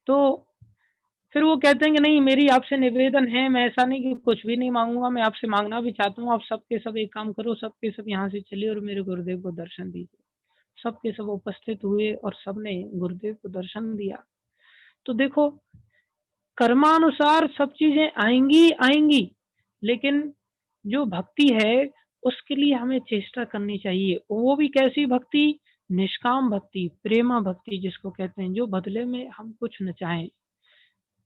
तो फिर वो कहते हैं कि नहीं मेरी आपसे निवेदन है, मैं ऐसा नहीं कि कुछ भी नहीं मांगूंगा, मैं आपसे मांगना भी चाहता हूँ। आप सबके सब एक काम करो, सबके सब यहाँ से चलिए और मेरे गुरुदेव को दर्शन दीजिए। सबके सब उपस्थित हुए और सबने गुरुदेव को दर्शन दिया। तो देखो कर्मानुसार सब चीजें आएंगी आएंगी, लेकिन जो भक्ति है उसके लिए हमें चेष्टा करनी चाहिए। वो भी कैसी भक्ति? निष्काम भक्ति, प्रेमा भक्ति जिसको कहते हैं, जो बदले में हम कुछ न चाहें।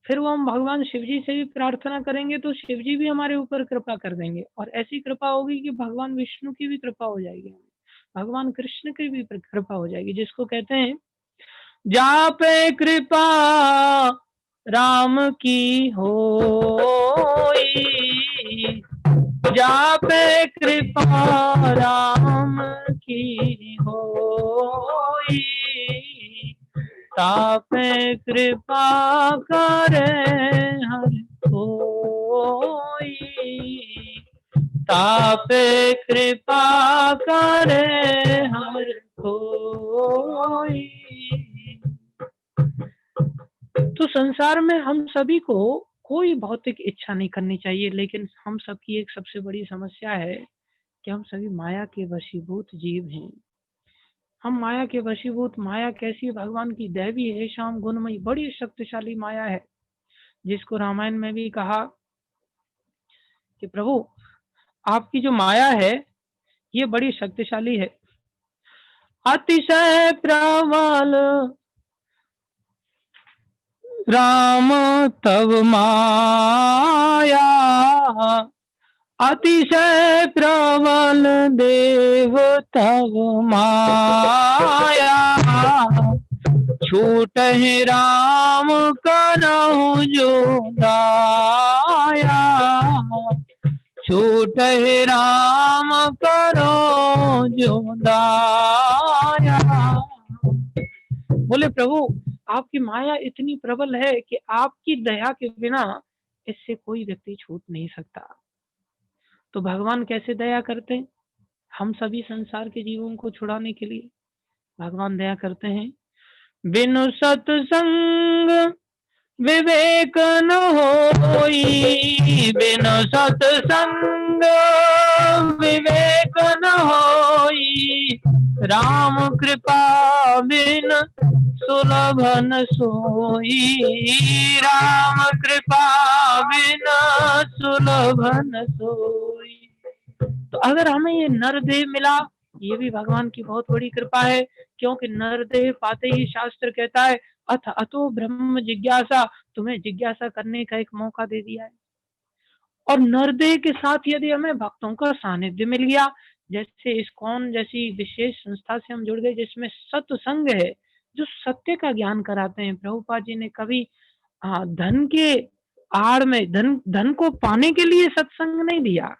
फिर वो हम भगवान शिव जी से भी प्रार्थना करेंगे तो शिव जी भी हमारे ऊपर कृपा कर देंगे और ऐसी कृपा होगी कि भगवान विष्णु की भी कृपा हो जाएगी, भगवान कृष्ण की भी कृपा हो जाएगी। जिसको कहते हैं जा पे कृपा राम की होई, जा पे कृपा राम की होई, तापे कृपा करे हर कोई, तापे कृपा करे हर कोई। तो संसार में हम सभी को कोई भौतिक इच्छा नहीं करनी चाहिए, लेकिन हम सबकी एक सबसे बड़ी समस्या है कि हम सभी माया के वशीभूत जीव हैं। हम माया के वशीभूत। माया कैसी? भगवान की दैवी है, श्याम गुणमयी, बड़ी शक्तिशाली माया है, जिसको रामायण में भी कहा कि प्रभु आपकी जो माया है ये बड़ी शक्तिशाली है। अतिशय प्रबल राम तव माया, अतिशय प्रबल देव तव माया, छूट ही राम करहु जो दाया, छूट ही राम करो जो दाया। बोले प्रभु आपकी माया इतनी प्रबल है कि आपकी दया के बिना इससे कोई व्यक्ति छूट नहीं सकता। तो भगवान कैसे दया करते हैं? हम सभी संसार के जीवों को छुड़ाने के लिए भगवान दया करते हैं। बिनु सत्संग विवेक न होई, बिनु सत्संग विवेक न होई, राम कृपा बिन सुलभ न सोई, राम कृपा बिन सुलभ न सोई। तो अगर हमें ये नरदेह मिला, ये भी भगवान की बहुत बड़ी कृपा है, क्योंकि नरदेह पाते ही शास्त्र कहता है अथ अतो ब्रह्म जिज्ञासा, तुम्हें जिज्ञासा करने का एक मौका दे दिया है। और नरदेह के साथ यदि हमें भक्तों का सानिध्य मिल गया, जैसे इस्कॉन जैसी विशेष संस्था से हम जुड़ गए जिसमें सत्संग है, जो सत्य का ज्ञान कराते हैं। प्रभुपाद जी ने कभी धन के आड़ में धन को पाने के लिए सत्संग नहीं दिया।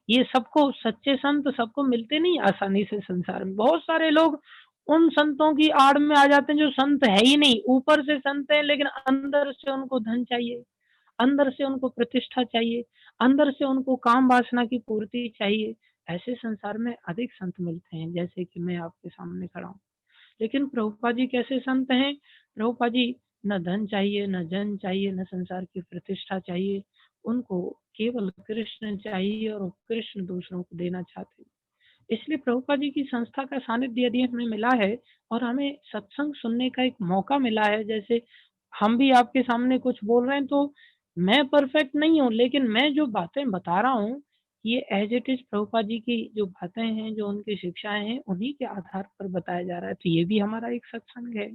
ये सबको सच्चे संत सबको मिलते नहीं आसानी से संसार में। बहुत सारे लोग उन संतों की आड़ में आ जाते हैं जो संत है ही नहीं, ऊपर से संत है लेकिन अंदर से उनको धन चाहिए, अंदर से उनको प्रतिष्ठा चाहिए, अंदर से उनको काम वासना की पूर्ति चाहिए। ऐसे संसार में अधिक संत मिलते हैं, जैसे कि मैं आपके सामने खड़ा हूँ। लेकिन प्रभुपाद जी कैसे संत हैं? प्रभुपाद जी न धन चाहिए, न जन चाहिए, न संसार की प्रतिष्ठा चाहिए, उनको केवल कृष्ण चाहिए और कृष्ण दूसरों को देना चाहते हैं। इसलिए प्रभुपाद जी की संस्था का सानिध्य यदि हमें मिला है और हमें सत्संग सुनने का एक मौका मिला है, जैसे हम भी आपके सामने कुछ बोल रहे हैं, तो मैं परफेक्ट नहीं हूँ, लेकिन मैं जो बातें बता रहा हूँ ये as it is Prabhupada ji की जो बातें हैं, जो उनकी शिक्षाएं हैं, उन्हीं के आधार पर बताया जा रहा है। तो ये भी हमारा एक सत्संग है।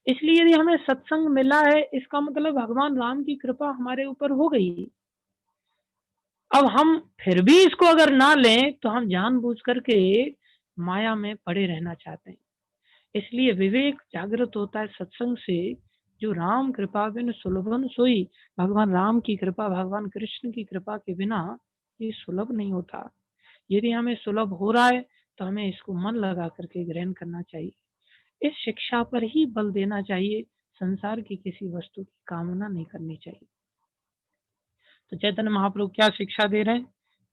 इसलिए यदि हमें सत्संग मिला है, इसका मतलब भगवान राम की कृपा हमारे ऊपर हो गई। अब हम फिर भी इसको अगर ना लें तो हम जानबूझ करके माया में पड़े रहना चाहते हैं। इसलिए विवेक जागृत होता है सत्संग से। जो राम कृपा बिन सुलभन सोई, भगवान राम की कृपा, भगवान कृष्ण की कृपा के बिना ये सुलभ नहीं होता। यदि हमें सुलभ हो रहा है तो हमें इसको मन लगा करके ग्रहण करना चाहिए। इस शिक्षा पर ही बल देना चाहिए, संसार की किसी वस्तु की कामना नहीं करनी चाहिए। तो चैतन्य महाप्रभु क्या शिक्षा दे रहे हैं?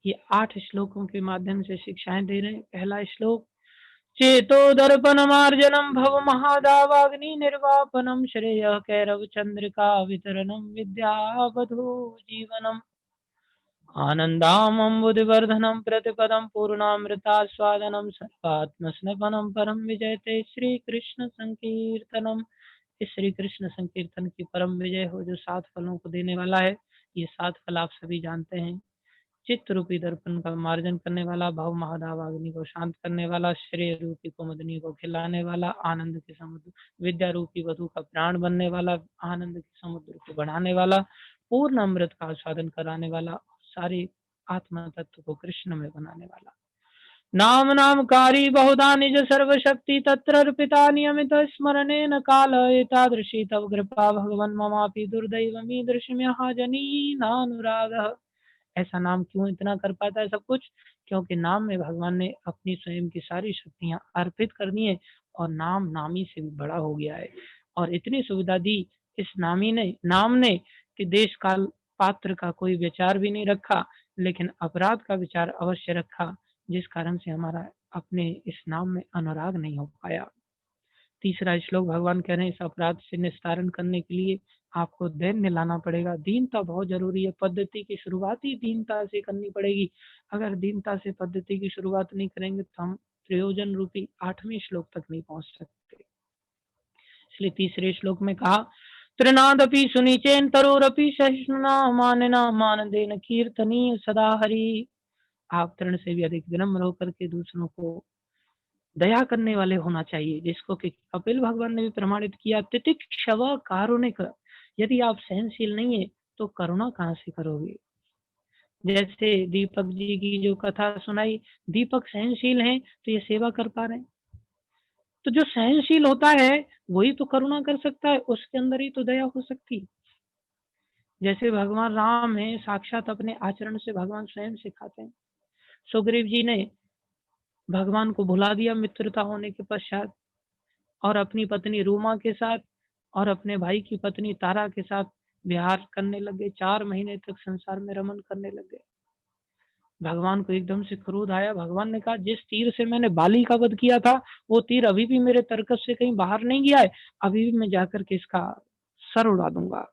ये 8 श्लोकों के माध्यम से शिक्षाएं दे रहे हैं। पहला श्लोक, चेतो दर्पण मार्जनम भव महादावाग्नि निर्वापनम श्रेय कैरव चंद्रिका वितरणम विद्यावधो जीवनम आनंदामबुधिवर्धनम प्रतिपदम पूर्णामृतास्वादनम सर्वात्मस्नपनम परम विजयते श्री कृष्ण संकीर्तनम। इस श्री कृष्ण संकीर्तन की परम विजय हो जो 7 फलों को देने वाला है। ये 7 फल आप सभी जानते हैं। चित्त रूपी दर्पण का मार्जन करने वाला, भव महादाव अग्नि को शांत करने वाला, श्रेय रूपी कुमुदनी को खिलाने वाला, आनंद के समुद्र विद्या रूपी वधु का प्राण बनने वाला, आनंद के समुद्र को बढ़ाने वाला, पूर्ण अमृत का आस्वादन कराने वाला, सारे आत्मा तत्व को कृष्ण में बनाने वाला। नाम नामकारी बहुधा निज सर्वशक्ति तत्र अर्पिता नियमित स्मरणे न काल एतादृशी तव कृपा भगवन् ममापि दुर्दैवमीदृशम्यः जनीनानुरागः। ऐसा नाम क्यों इतना कर पाता है सब कुछ? क्योंकि नाम में भगवान ने अपनी स्वयं की सारी शक्तियां अर्पित कर दी है और नाम नामी से भी बड़ा हो गया है। और इतनी सुविधा दी इस नाम ने कि देश काल पात्र का कोई विचार भी नहीं रखा, लेकिन अपराध का विचार अवश्य रखा, जिस कारण से हमारा अपने इस नाम में अनुराग नहीं हो पाया। तीसरा श्लोक भगवान कह रहे हैं इस अपराध से निस्तारण करने के लिए आपको धैर्य लाना पड़ेगा। दीनता बहुत जरूरी है। पद्धति की शुरुआत ही दीनता से करनी पड़ेगी। अगर दीनता से पद्धति की शुरुआत नहीं करेंगे तो हम प्रयोजन रूपी 8वें श्लोक तक नहीं पहुंच सकते। इसलिए तीसरे श्लोक में कहा, तृणादपि सुनिचेन तरोरपि सहिष्णुना मानना मान देन कीर्तनीय सदा हरि। आप तृण से भी अधिक विनम्र होकर के दूसरों को दया करने वाले होना चाहिए, जिसको कि कपिल भगवान ने भी प्रमाणित किया, तितिक्षव कारुणिक। यदि आप सहनशील नहीं है तो करुणा कहाँ से करोगे? जैसे दीपक जी की जो कथा सुनाई, दीपक सहनशील हैं तो ये सेवा कर पा रहे हैं। तो जो सहनशील होता है वही तो करुणा कर सकता है, उसके अंदर ही तो दया हो सकती। जैसे भगवान राम है, साक्षात अपने आचरण से भगवान स्वयं सिखाते हैं। सुग्रीव जी ने भगवान को भुला दिया मित्रता होने के पश्चात और अपनी पत्नी रूमा के साथ और अपने भाई की पत्नी तारा के साथ विहार करने लगे। 4 महीने तक संसार में रमन करने लगे। भगवान को एकदम से क्रोध आया। भगवान ने कहा, जिस तीर से मैंने बाली का वध किया था वो तीर अभी भी मेरे तर्कस से कहीं बाहर नहीं गया है, अभी भी मैं जाकर के इसका सर उड़ा दूंगा।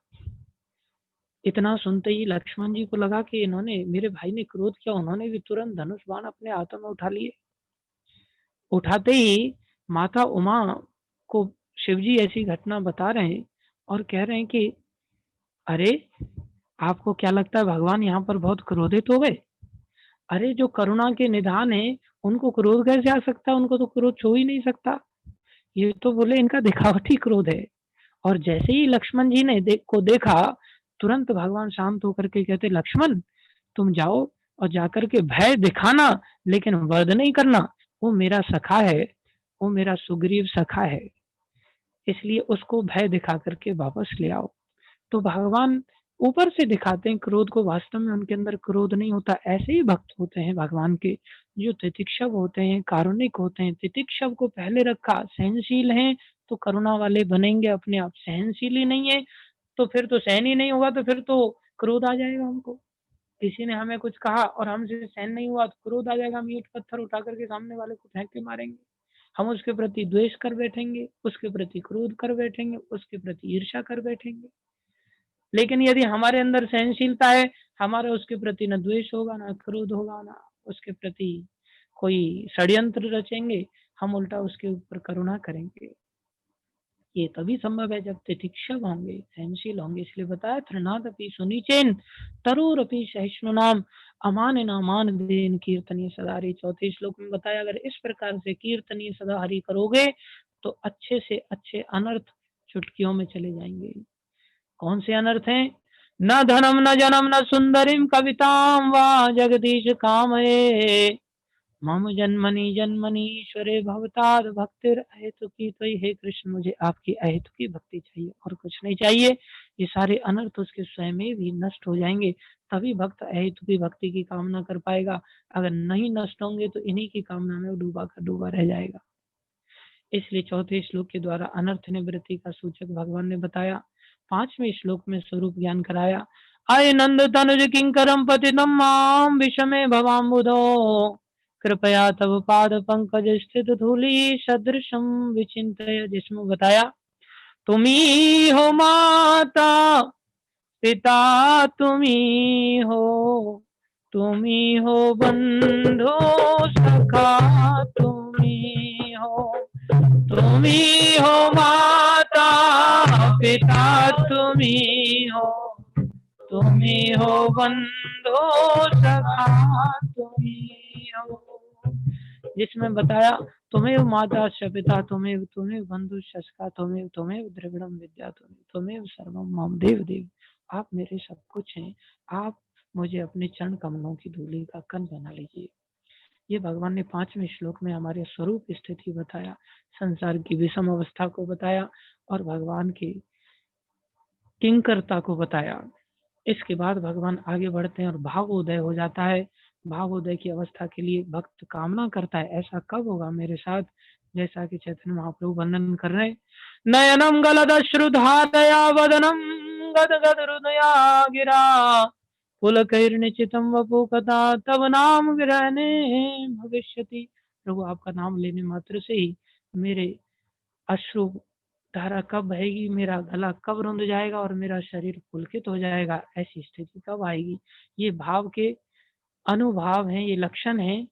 इतना सुनते ही लक्ष्मण जी को लगा कि इन्होंने, मेरे भाई ने क्रोध किया। उन्होंने भी तुरंत धनुष बाण अपने हाथों में उठा लिए। उठाते ही माता उमा को शिवजी ऐसी घटना बता रहे हैं और कह रहे हैं कि अरे, आपको क्या लगता है भगवान यहाँ पर बहुत क्रोधित हो गए? अरे जो करुणा के निधान है, उनको क्रोध कैसे आ सकता है? उनको तो क्रोध छू ही नहीं सकता। ये तो बोले इनका दिखावटी क्रोध है। और जैसे ही लक्ष्मण जी ने देखा, तुरंत भगवान शांत होकर के कहते, लक्ष्मण तुम जाओ और जाकर के भय दिखाना, लेकिन वध नहीं करना। वो मेरा सखा है, वो मेरा सुग्रीव सखा है, इसलिए उसको भय दिखा करके वापस ले आओ। तो भगवान ऊपर से दिखाते हैं क्रोध को, वास्तव में उनके अंदर क्रोध नहीं होता। ऐसे ही भक्त होते हैं भगवान के, जो तितिक्षव होते हैं, कारुणिक होते हैं। तितिक्षव को पहले रखा, सहनशील हैं तो करुणा वाले बनेंगे अपने आप। सहनशील ही नहीं है तो फिर तो सहन ही नहीं होगा, तो फिर तो क्रोध आ जाएगा हमको। किसी ने हमें कुछ कहा और हमसे सहन नहीं हुआ तो क्रोध आ जाएगा, हम ईंट पत्थर उठा करके सामने वाले को फेंक के मारेंगे। हम उसके प्रति द्वेष कर बैठेंगे, उसके प्रति क्रोध कर बैठेंगे, उसके प्रति ईर्ष्या कर बैठेंगे। लेकिन यदि हमारे अंदर सहनशीलता है, हमारा उसके प्रति न द्वेष होगा, ना क्रोध होगा, ना उसके प्रति कोई षड्यंत्र रचेंगे, हम उल्टा उसके ऊपर करुणा करेंगे। ये तभी संभव है जब तितिक्षव होंगे, सहनशील होंगे। इसलिए बताया, तृणादपि सुनिचेन तरुरपि सहिष्णुनाम अमानिनामान देन कीर्तनीय सदाहरि। चौथे श्लोक में बताया, अगर इस प्रकार से कीर्तनीय सदाहरि करोगे तो अच्छे से अच्छे अनर्थ चुटकियों में चले जाएंगे। कौन से अनर्थ हैं? न धनम न जनम न सुंदरीम कविताम वा जगदीश कामये मम जन्मनि जन्मनि ईश्वरे भवताद भक्तिर अहेतुकी। तो हे कृष्ण, मुझे आपकी अहेतुकी भक्ति चाहिए और कुछ नहीं चाहिए। ये सारे अनर्थ उसके स्वयं में भी नष्ट हो जाएंगे, तभी भक्त अहेतुकी भक्ति की कामना कर पाएगा। अगर नहीं नष्ट होंगे तो इन्हीं की कामना में डूबा का डूबा रह जाएगा। इसलिए चौथे श्लोक के द्वारा अनर्थ निवृत्ति का सूचक भगवान ने बताया। पांचवें श्लोक में स्वरूप ज्ञान कराया। अय नंद तनुज किंकरम पतितम माम विषमे भवाम्बुधो कृपया तब पाद पंकज स्थित धूलि सदृशम विचिंतय। जिसमें बताया, तुम्ही हो माता पिता, तुम्ही हो, तुम्ही हो बंधु सखा, तुम्ही हो, तुम्ही हो माता पिता, तुम्ही हो, तुम्ही हो बंधु सखा, तुम्ही हो। जिसमें बताया, तुम्हें माता च पिता, तुम्हें बंधु सखा, तुम्हें द्रविड़म विद्या, तुम्हें सर्वम मम देव देव। आप मेरे सब कुछ हैं, आप मुझे अपने चरण कमलों की धूलि का कण बना लीजिए। ये भगवान ने पांचवें श्लोक में हमारे स्वरूप स्थिति बताया, संसार की विषम अवस्था को बताया और भगवान की किंकरता को बताया। इसके बाद भगवान आगे बढ़ते हैं और भावोदय हो जाता है। भावोदय की अवस्था के लिए भक्त कामना करता है, ऐसा कब होगा मेरे साथ? जैसा कि चैतन्य महाप्रभु वर्णन कर रहे हैं, नयनम गलदश्रुधारया वदनम गदगद हृदया गिरा पुलकैर्निचितम वपु कथा तब नाम विरहने भविष्यति। प्रभु आपका नाम लेने मात्र से ही मेरे अश्रु धारा कब बहेगी, मेरा गला कब रुंध जाएगा और मेरा शरीर पुलकित हो जाएगा, ऐसी स्थिति कब आएगी। ये भाव के अनुभाव हैं, ये लक्षण हैं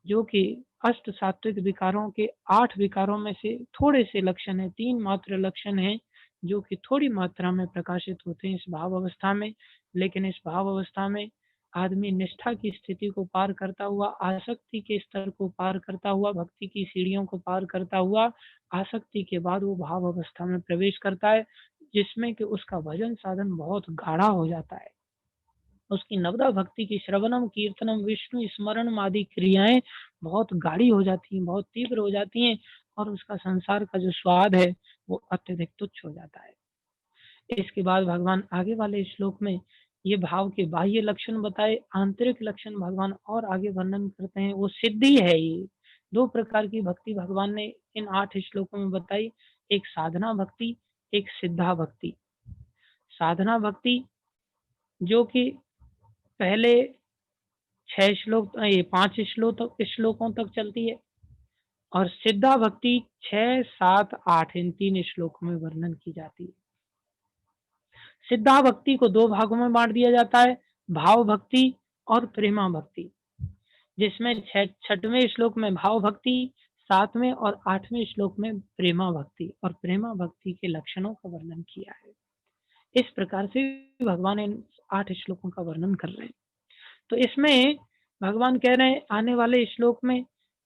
जो कि अष्ट सात्विक विकारों के 8 विकारों में से थोड़े से लक्षण हैं, 3 मात्र लक्षण हैं जो कि थोड़ी मात्रा में प्रकाशित होते हैं इस भाव अवस्था में। लेकिन इस भाव अवस्था में आदमी निष्ठा की स्थिति को पार करता हुआ, आसक्ति के स्तर को पार करता हुआ, भक्ति की सीढ़ियों को पार करता हुआ, आसक्ति के बाद वो भाव अवस्था में प्रवेश करता है, जिसमें कि उसका भजन साधन बहुत गाढ़ा हो जाता है। उसकी नवदा भक्ति की श्रवणम कीर्तनम विष्णु स्मरणम आदि क्रियाएं बहुत गाढ़ी हो जाती हैं, बहुत तीव्र हो जाती हैं और उसका संसार का जो स्वाद है वो अत्यधिक तुच्छ हो जाता है। इसके बाद भगवान आगे वाले श्लोक में ये भाव के बाह्य लक्षण बताए, आंतरिक लक्षण भगवान और आगे वर्णन करते हैं। वो सिद्धि है। ये 2 प्रकार की भक्ति भगवान ने इन 8 श्लोकों में बताई, एक साधना भक्ति, एक सिद्धा भक्ति। साधना भक्ति जो कि पहले 6 श्लोक, ये 5 श्लोकों तक चलती है और सिद्धा भक्ति 6, 7, 8 इन 3 श्लोकों में वर्णन की जाती है। सिद्धा भक्ति को 2 भागों में बांट दिया जाता है, भाव भक्ति और प्रेमा भक्ति, जिसमें 6वें श्लोक में भाव भक्ति, 7वें और 8वें श्लोक में प्रेमा भक्ति और प्रेमा भक्ति के लक्षणों का वर्णन किया है। इस प्रकार से भगवान इन 8 श्लोकों का वर्णन कर रहे हैं। तो इसमें भगवान कह रहे हैं आने वाले श्लोक में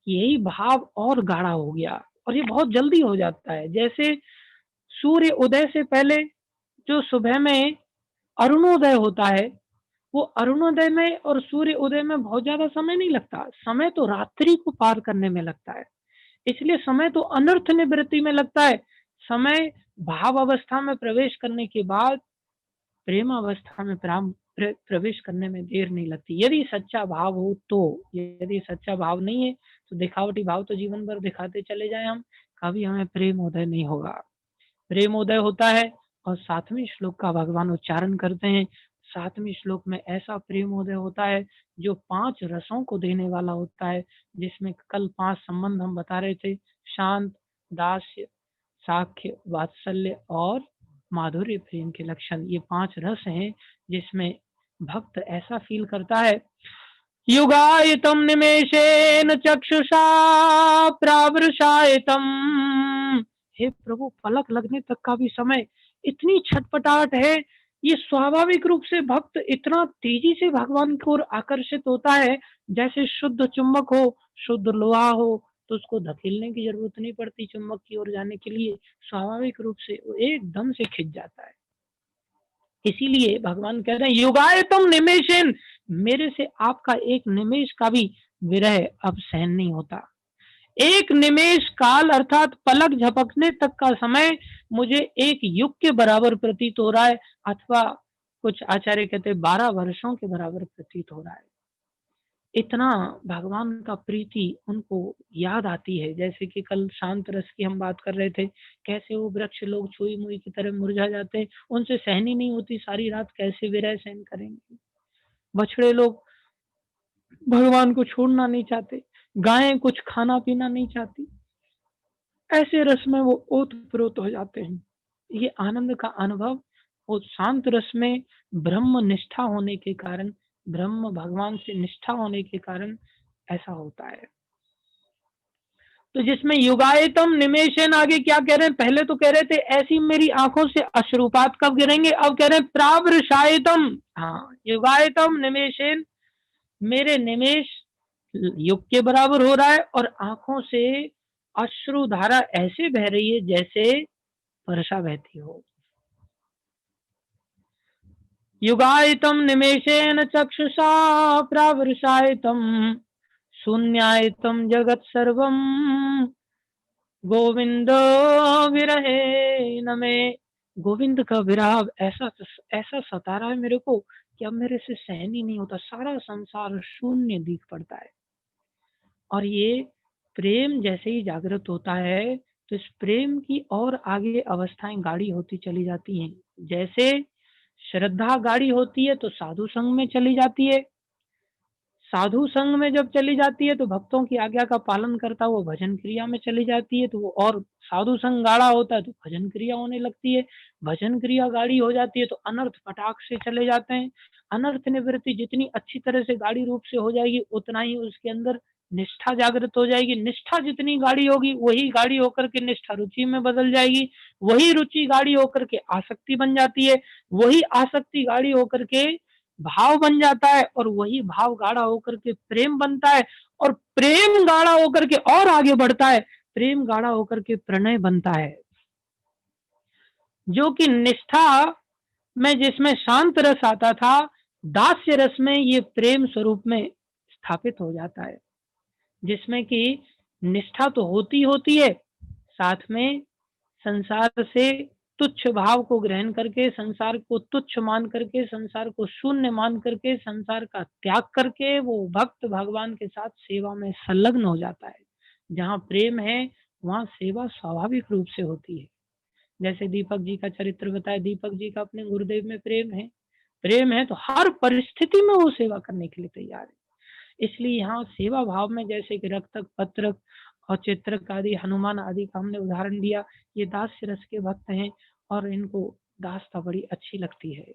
यही भाव और गाढ़ा हो गया और ये बहुत जल्दी हो जाता है। जैसे सूर्य उदय से पहले जो सुबह में अरुणोदय होता है, वो अरुणोदय में और सूर्य उदय में बहुत ज़्यादा समय नहीं लगता, समय तो रात्रि को पार करने में लगता है। इसलिए समय तो अनर्थ निवृत्ति में लगता है। समय भाव अवस्था में प्रवेश करने के बाद प्रेम अवस्था में प्रवेश करने में देर नहीं लगती। यदि सच्चा भाव हो तो, यदि सच्चा भाव नहीं है तो दिखावटी भाव तो जीवन भर दिखाते चले जाएँ हम, कभी हमें प्रेमोदय नहीं होगा। प्रेमोदय होता है और 7वें श्लोक का भगवान उच्चारण करते हैं। 7वें श्लोक में ऐसा प्रेमोदय होता है जो 5 रसों को देने वाला होता है, जिसमें कल 5 संबंध हम बता रहे थे, शांत, दास्य, साख्य, वात्सल्य और माधुर्य प्रेम के लक्षण। ये 5 रस हैं जिसमें भक्त ऐसा फ़ील करता है, युगायितं निमेषेन चक्षुषा प्रावृषायितम्। हे प्रभु, पलक लगने तक का भी समय इतनी छटपटाहट है। ये स्वाभाविक रूप से भक्त इतना तेजी से भगवान की ओर आकर्षित होता है, जैसे शुद्ध चुंबक हो, शुद्ध लोहा हो, तो उसको धकेलने की जरूरत नहीं पड़ती चुंबक की ओर जाने के लिए, स्वाभाविक रूप से वो एकदम से खिंच जाता है। इसीलिए भगवान कह रहे हैं युगायतम निमेषेन, मेरे से आपका एक निमेष का भी विरह अब सहन नहीं होता। एक निमेष काल अर्थात पलक झपकने तक का समय मुझे एक युग के बराबर प्रतीत हो रहा है, अथवा कुछ आचार्य कहते हैं 12 वर्षों के बराबर प्रतीत हो रहा है। इतना भगवान का प्रीति उनको याद आती है। जैसे कि कल शांत रस की हम बात कर रहे थे, कैसे वो वृक्ष लोग छुई मुई की तरह मुरझा जाते हैं, उनसे सहन ही नहीं होती, सारी रात कैसे विरह सहन करेंगे। बछड़े लोग भगवान को छोड़ना नहीं चाहते, गायें कुछ खाना पीना नहीं चाहती, ऐसे रस में वो ओत-प्रोत हो जाते हैं। ये आनंद का अनुभव वो शांत रस में ब्रह्म निष्ठा होने के कारण, ब्रह्म भगवान से निष्ठा होने के कारण ऐसा होता है। तो जिसमें युगायतम निमेषेन आगे क्या कह रहे हैं, पहले तो कह रहे थे ऐसी मेरी आंखों से अश्रुपात कब गिरेंगे, अब कह रहे हैं प्रावृषायतम। हाँ, युगायतम निमेषेन, मेरे निमेष युग के बराबर हो रहा है और आंखों से अश्रु धारा ऐसे बह रही है जैसे वर्षा बहती हो। युगायतम निमेषेन चक्षुषा प्रावृषायतम शून्यायतम जगत सर्वम गोविंद विरहे न में। गोविंद का विरह ऐसा ऐसा सता रहा है मेरे को कि अब मेरे से सहन ही नहीं होता, सारा संसार शून्य दिख पड़ता है। और ये प्रेम जैसे ही जागृत होता है तो इस प्रेम की और आगे अवस्थाएं गाढ़ी होती चली जाती हैं। जैसे श्रद्धा गाढ़ी होती है तो साधु संग में चली जाती है, साधु संग में जब चली जाती है तो भक्तों की आज्ञा का पालन करता हुआ भजन क्रिया में चली जाती है, तो वो और साधु संग गाढ़ा होता है तो भजन क्रिया होने लगती है, भजन क्रिया गाढ़ी हो जाती है तो अनर्थ फटाक से चले जाते हैं। अनर्थ निवृत्ति जितनी अच्छी तरह से गाढ़ी रूप से हो जाएगी उतना ही उसके अंदर निष्ठा जागृत हो जाएगी। निष्ठा जितनी गाढ़ी होगी वही गाढ़ी होकर के निष्ठा रुचि में बदल जाएगी, वही रुचि गाढ़ी होकर के आसक्ति बन जाती है, वही आसक्ति गाढ़ी होकर के भाव बन जाता है और वही भाव गाढ़ा होकर के प्रेम बनता है और प्रेम गाढ़ा होकर के और आगे बढ़ता है, प्रेम गाढ़ा होकर के प्रणय बनता है, जो कि निष्ठा में जिसमें शांत रस आता था, दास्य रस में ये प्रेम स्वरूप में स्थापित हो जाता है, जिसमें कि निष्ठा तो होती है, साथ में संसार से तुच्छ भाव को ग्रहण करके, संसार को तुच्छ मान करके, संसार को शून्य मान करके, संसार का त्याग करके वो भक्त भगवान के साथ सेवा में संलग्न हो जाता है। जहाँ प्रेम है वहाँ सेवा स्वाभाविक रूप से होती है। जैसे दीपक जी का चरित्र बताया, दीपक जी का अपने गुरुदेव में प्रेम है तो हर परिस्थिति में वो सेवा करने के लिए तैयार है। इसलिए यहाँ सेवा भाव में जैसे कि रक्तक, पत्रक और चित्रक आदि, हनुमान आदि का हमने उदाहरण दिया, ये दास्य रस के भक्त हैं और इनको दास्ता बड़ी अच्छी लगती है।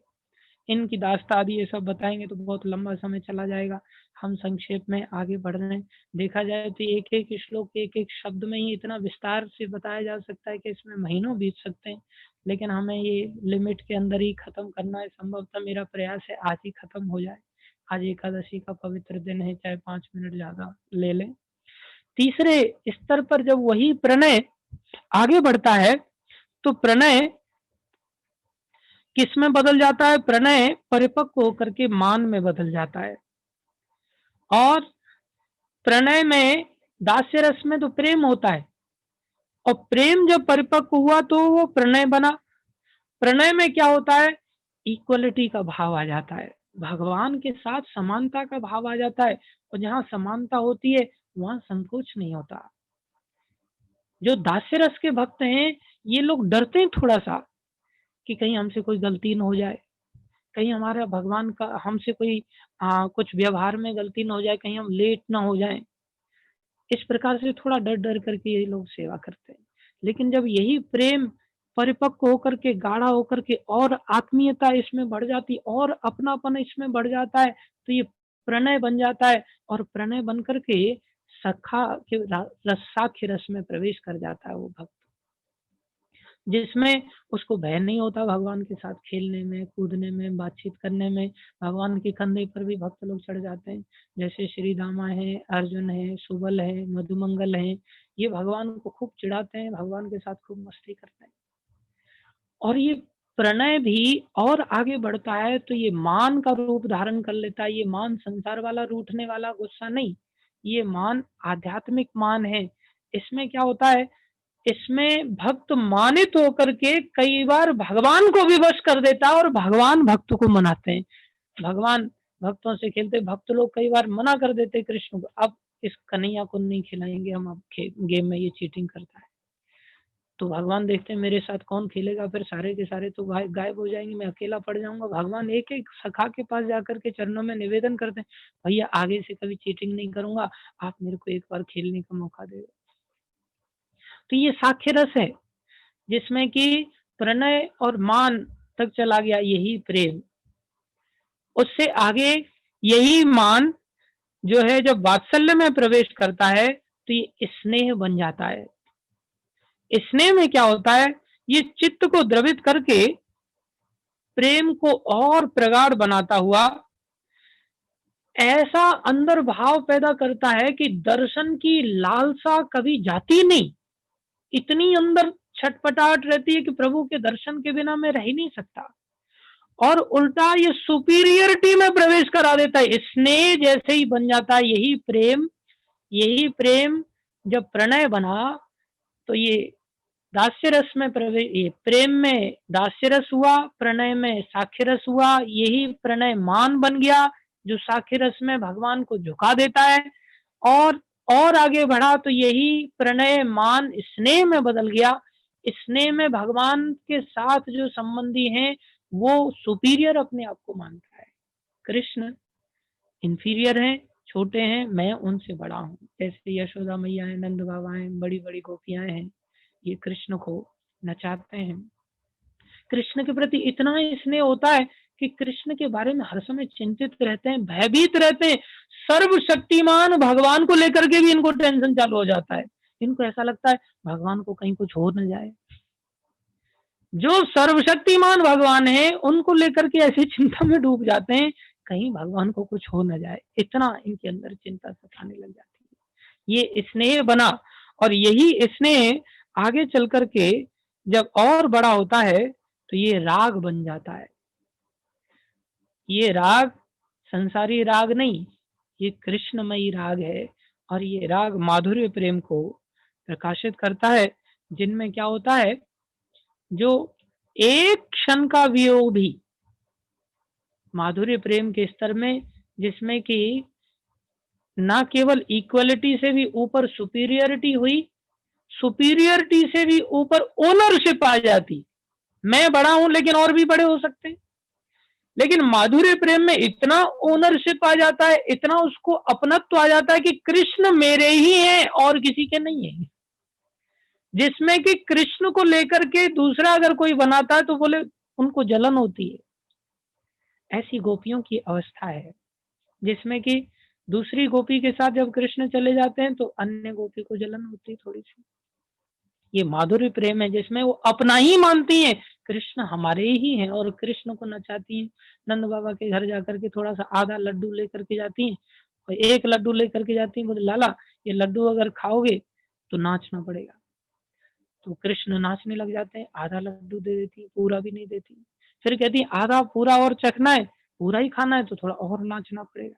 इनकी दास्ता आदि ये सब बताएंगे तो बहुत लंबा समय चला जाएगा, हम संक्षेप में आगे बढ़ रहे हैं। देखा जाए तो एक एक श्लोक एक एक शब्द में ही इतना विस्तार से बताया जा सकता है कि इसमें महीनों बीत सकते हैं, लेकिन हमें ये लिमिट के अंदर ही खत्म करना है। संभवतः मेरा प्रयास है आज ही खत्म हो जाए, आज एकादशी का पवित्र दिन है, चाहे 5 मिनट ज़्यादा ले लें। तीसरे स्तर पर जब वही प्रणय आगे बढ़ता है, तो प्रणय किसमें बदल जाता है? प्रणय परिपक्व होकर के मान में बदल जाता है। और प्रणय में, दास्य रस में तो प्रेम होता है, और प्रेम जब परिपक्व हुआ तो वो प्रणय बना। प्रणय में क्या होता है? इक्वलिटी का भाव आ जाता है, भगवान के साथ समानता का भाव आ जाता है, और जहाँ समानता होती है वहां संकोच नहीं होता। जो दास्य रस के भक्त हैं, ये लोग डरते हैं थोड़ा सा कि कहीं हमसे कोई गलती न हो जाए, कहीं हमारा भगवान का हमसे कोई कुछ व्यवहार में गलती न हो जाए, कहीं हम लेट ना हो जाएं। इस प्रकार से थोड़ा डर डर करके ये लोग सेवा करते हैं। लेकिन जब यही प्रेम परिपक्व होकर के, गाढ़ा होकर के, और आत्मीयता इसमें बढ़ जाती, और अपनापन इसमें बढ़ जाता है, तो ये प्रणय बन जाता है, और प्रणय बन करके सखा के साख्य रस में प्रवेश कर जाता है वो भक्त, जिसमें उसको भय नहीं होता भगवान के साथ खेलने में, कूदने में, बातचीत करने में। भगवान के कंधे पर भी भक्त लोग चढ़ जाते हैं, जैसे श्री दामा है, अर्जुन है, सुबल है, मधुमंगल है। ये भगवान को खूब चिढ़ाते हैं, भगवान के साथ खूब मस्ती करते हैं। और ये प्रणय भी और आगे बढ़ता है तो ये मान का रूप धारण कर लेता है। ये मान संसार वाला, रूठने वाला गुस्सा नहीं, ये मान आध्यात्मिक मान है। इसमें क्या होता है? इसमें भक्त मानित होकर के कई बार भगवान को भी वश कर देता है, और भगवान भक्त को मनाते हैं। भगवान भक्तों से खेलते, भक्त लोग कई बार मना कर देते कृष्ण को, अब इस कन्हैया को नहीं खिलाएंगे हम, अब गेम में ये चीटिंग करता है। तो भगवान देखते हैं मेरे साथ कौन खेलेगा, फिर सारे के सारे तो गायब हो जाएंगे, मैं अकेला पड़ जाऊंगा। भगवान एक एक सखा के पास जाकर के चरणों में निवेदन करते हैं, भैया आगे से कभी चीटिंग नहीं करूंगा, आप मेरे को एक बार खेलने का मौका दे। तो ये साख्य रस है, जिसमें कि प्रणय और मान तक चला गया यही प्रेम। उससे आगे यही मान जो है, जब वात्सल्य में प्रवेश करता है तो ये स्नेह बन जाता है। स्नेह में क्या होता है? ये चित्त को द्रवित करके प्रेम को और प्रगाढ़ बनाता हुआ ऐसा अंदर भाव पैदा करता है कि दर्शन की लालसा कभी जाती नहीं। इतनी अंदर छटपटाहट रहती है कि प्रभु के दर्शन के बिना मैं रह ही नहीं सकता। और उल्टा ये सुपीरियरिटी में प्रवेश करा देता है, स्नेह जैसे ही बन जाता है यही प्रेम। यही प्रेम जब प्रणय बना तो ये दास्य रस में प्रवेश, ये प्रेम में दास्य रस हुआ, प्रणय में साख्य रस हुआ। यही प्रणय मान बन गया, जो साख्य रस में भगवान को झुका देता है। और आगे बढ़ा तो यही प्रणय मान स्नेह में बदल गया। स्नेह में भगवान के साथ जो संबंधी हैं वो सुपीरियर अपने आप को मानता है। कृष्ण इंफीरियर हैं, छोटे हैं, मैं उनसे बड़ा हूँ। जैसे यशोदा मैया है, नंद बाबा हैं, बड़ी बड़ी गोपियां हैं, ये कृष्ण को नचाते हैं। कृष्ण के प्रति इतना स्नेह होता है कि कृष्ण के बारे में हर समय चिंतित रहते हैं, भयभीत रहते हैं। सर्वशक्तिमान भगवान को लेकर के भी इनको टेंशन चालू हो जाता है। इनको ऐसा लगता है भगवान को कहीं कुछ हो न जाए। जो सर्वशक्तिमान भगवान है उनको लेकर के ऐसी चिंता में डूब जाते हैं, कहीं भगवान को कुछ हो न जाए, इतना इनके अंदर चिंता सताने लग जाती है। ये स्नेह बना, और यही स्नेह आगे चल करके जब और बड़ा होता है तो ये राग बन जाता है। ये राग संसारी राग नहीं, ये कृष्णमयी राग है। और ये राग माधुर्य प्रेम को प्रकाशित करता है, जिनमें क्या होता है? जो एक क्षण का वियोग भी माधुर्य प्रेम के स्तर में, जिसमें कि ना केवल इक्वलिटी से भी ऊपर सुपीरियरिटी हुई, सुपीरियरिटी से भी ऊपर ओनरशिप आ जाती। मैं बड़ा हूं लेकिन और भी बड़े हो सकते हैं। लेकिन माधुर्य प्रेम में इतना ओनरशिप आ जाता है, इतना उसको अपनत्व आ जाता है कि कृष्ण मेरे ही हैं और किसी के नहीं है। जिसमें कि कृष्ण को लेकर के दूसरा अगर कोई बनाता है तो बोले उनको जलन होती है। ऐसी गोपियों की अवस्था है, जिसमें कि दूसरी गोपी के साथ जब कृष्ण चले जाते हैं तो अन्य गोपी को जलन होती है थोड़ी सी। ये माधुर्य प्रेम है, जिसमें वो अपना ही मानती हैं, कृष्ण हमारे ही हैं और कृष्ण को नचाती हैं। नंद बाबा के घर जाकर के थोड़ा सा आधा लड्डू लेकर के जाती हैं और एक लड्डू लेकर के जाती हैं, बोले लाला ये लड्डू अगर खाओगे तो नाचना पड़ेगा। तो कृष्ण नाचने लग जाते हैं, आधा लड्डू दे देती, पूरा भी नहीं देती। फिर कहती है आधा पूरा और चखना है, पूरा ही खाना है तो थोड़ा और नाचना पड़ेगा।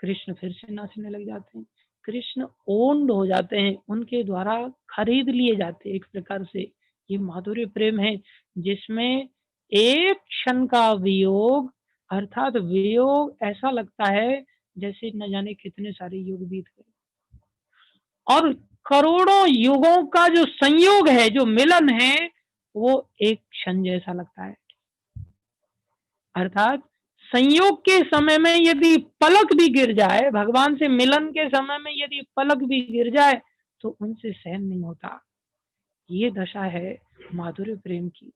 कृष्ण फिर से नाचने लग जाते हैं। कृष्ण ओन्ड हो जाते हैं, उनके द्वारा खरीद लिए जाते हैं एक प्रकार से। ये माधुर्य प्रेम है जिसमें एक क्षण का वियोग, अर्थात वियोग ऐसा लगता है जैसे न जाने कितने सारे युग बीत गए और करोड़ों युगों का जो संयोग है, जो मिलन है, वो एक क्षण जैसा लगता है। अर्थात संयोग के समय में यदि पलक भी गिर जाए, भगवान से मिलन के समय में यदि पलक भी गिर जाए तो उनसे सहन नहीं होता। ये दशा है माधुर्य प्रेम की।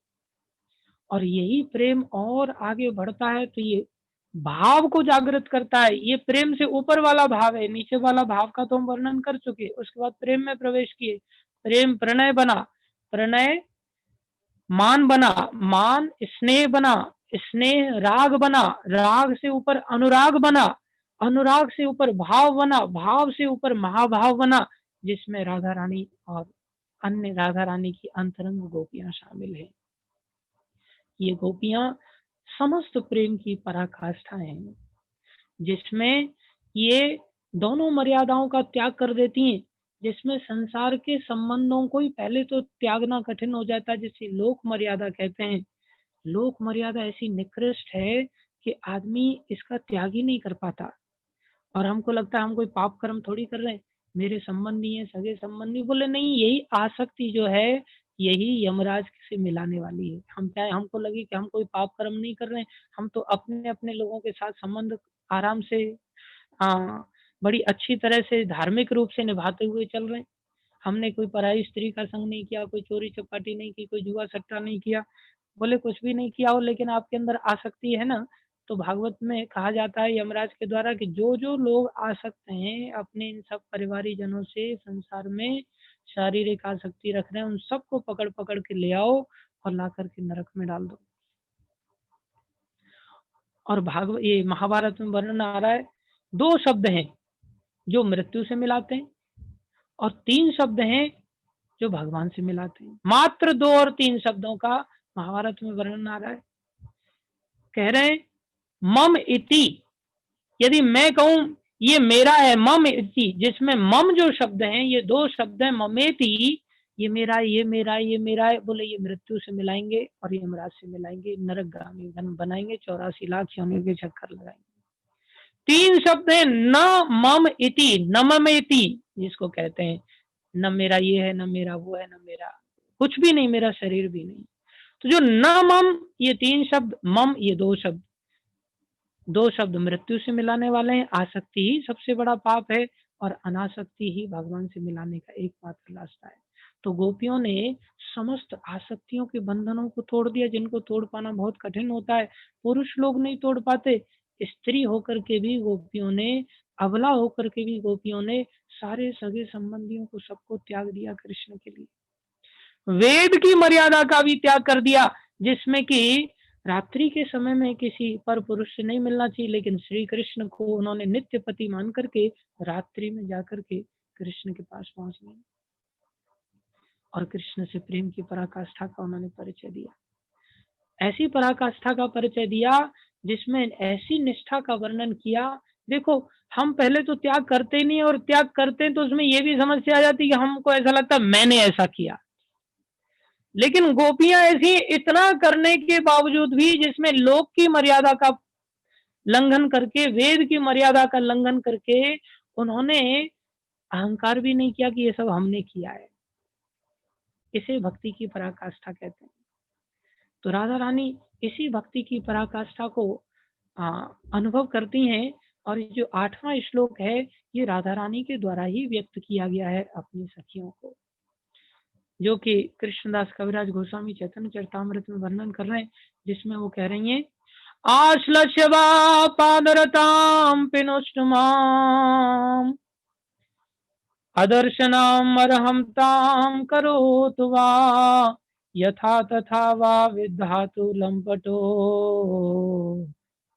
और यही प्रेम और आगे बढ़ता है तो ये भाव को जागृत करता है। ये प्रेम से ऊपर वाला भाव है, नीचे वाला भाव का तो हम वर्णन कर चुके। उसके बाद प्रेम में प्रवेश किए, प्रेम प्रणय बना, प्रणय मान बना, मान स्नेह बना, स्नेह राग बना, राग से ऊपर अनुराग बना, अनुराग से ऊपर भाव बना, भाव से ऊपर महाभाव बना, जिसमें राधा रानी और अन्य राधा रानी की अंतरंग गोपियां शामिल हैं। ये गोपियां समस्त प्रेम की पराकाष्ठा हैं, जिसमें ये दोनों मर्यादाओं का त्याग कर देती हैं, जिसमें संसार के संबंधों को ही पहले तो त्यागना कठिन हो जाता है, जिसे लोक मर्यादा कहते हैं। लोक मर्यादा ऐसी निकृष्ट है कि आदमी इसका त्याग ही नहीं कर पाता और हमको लगता है हम कोई पाप कर्म थोड़ी कर रहे हैं, मेरे संबंधी है, सगे संबंधी, बोले नहीं, यही आसक्ति जो है यही यमराज से मिलाने वाली है। हम चाहे हमको लगे कि हम कोई पाप कर्म नहीं कर रहे हैं, हम तो अपने अपने लोगों के साथ संबंध आराम से, हाँ, बड़ी अच्छी तरह से धार्मिक रूप से निभाते हुए चल रहे हैं। हमने कोई पराई स्त्री का संग नहीं किया, कोई चोरी चपाटी नहीं की, कोई जुआ सट्टा नहीं किया, बोले कुछ भी नहीं किया हो लेकिन आपके अंदर आसक्ति है ना। तो भागवत में कहा जाता है यमराज के द्वारा कि जो जो लोग आसक्त हैं अपने इन सब परिवारी जनों से, संसार में शारीरिक आसक्ति रख रहे हैं, उन सबको पकड़ पकड़ के ले आओ और ला करके नरक में डाल दो। और भागवत, ये महाभारत में वर्णन आ रहा है, दो शब्द हैं जो मृत्यु से मिलाते हैं और तीन शब्द हैं जो भगवान से मिलाते हैं। मात्र दो और तीन शब्दों का महाभारत में वर्णन आ रहा है। कह रहे हैं मम इति, यदि मैं कहूं ये मेरा है, मम इति, जिसमें मम जो शब्द हैं, ये दो शब्द हैं, ममेति, ये मेरा है, ये मेरा है, ये मेरा है, बोले ये मृत्यु से मिलाएंगे और ये यमराज से मिलाएंगे, नरकगामी बनाएंगे, 84 लाख योनियों के चक्कर लगाएंगे। तीन शब्द है, न मम इति, न मम इति, जिसको कहते हैं न मेरा ये है, न मेरा वो है, न मेरा कुछ भी नहीं, मेरा शरीर भी नहीं। तो जो न मम, ये तीन शब्द, मम ये दो शब्द मृत्यु से मिलाने वाले हैं। आसक्ति ही सबसे बड़ा पाप है और अनासक्ति ही भगवान से मिलाने का एकमात्र रास्ता है। तो गोपियों ने समस्त आसक्तियों के बंधनों को तोड़ दिया, जिनको तोड़ पाना बहुत कठिन होता है, पुरुष लोग नहीं तोड़ पाते। स्त्री होकर के भी गोपियों ने, अबला होकर के भी गोपियों ने सारे सगे संबंधियों को सबको त्याग दिया कृष्ण के लिए। वेद की मर्यादा का भी त्याग कर दिया, जिसमें कि रात्रि के समय में किसी पर पुरुष से नहीं मिलना चाहिए, लेकिन श्री कृष्ण को उन्होंने नित्य पति मान करके रात्रि में जाकर के कृष्ण के पास पहुंच गए और कृष्ण से प्रेम की पराकाष्ठा का उन्होंने परिचय दिया। ऐसी पराकाष्ठा का परिचय दिया जिसमें ऐसी निष्ठा का वर्णन किया। देखो, हम पहले तो त्याग करते ही नहीं, और त्याग करते हैं तो उसमें यह भी समस्या आ जाती है कि हमको ऐसा लगता है मैंने ऐसा किया। लेकिन गोपियां ऐसी इतना करने के बावजूद भी, जिसमें लोक की मर्यादा का लंघन करके, वेद की मर्यादा का लंघन करके, उन्होंने अहंकार भी नहीं किया कि ये सब हमने किया है। इसे भक्ति की पराकाष्ठा कहते हैं। तो राधा रानी इसी भक्ति की पराकाष्ठा को अनुभव करती हैं। और ये जो 8वां श्लोक है, ये राधा रानी के द्वारा ही व्यक्त किया गया है अपनी सखियों को, जो कि कृष्णदास कविराज गोस्वामी चैतन्य चरितामृत में वर्णन कर रहे हैं, जिसमें वो कह रही हैं आश्लस्य वा पादरतां पिनुष्टुमाम् अदर्शनाम् अर्हं तां करोतु वा यथा तथा वा विद्धातु लंपटो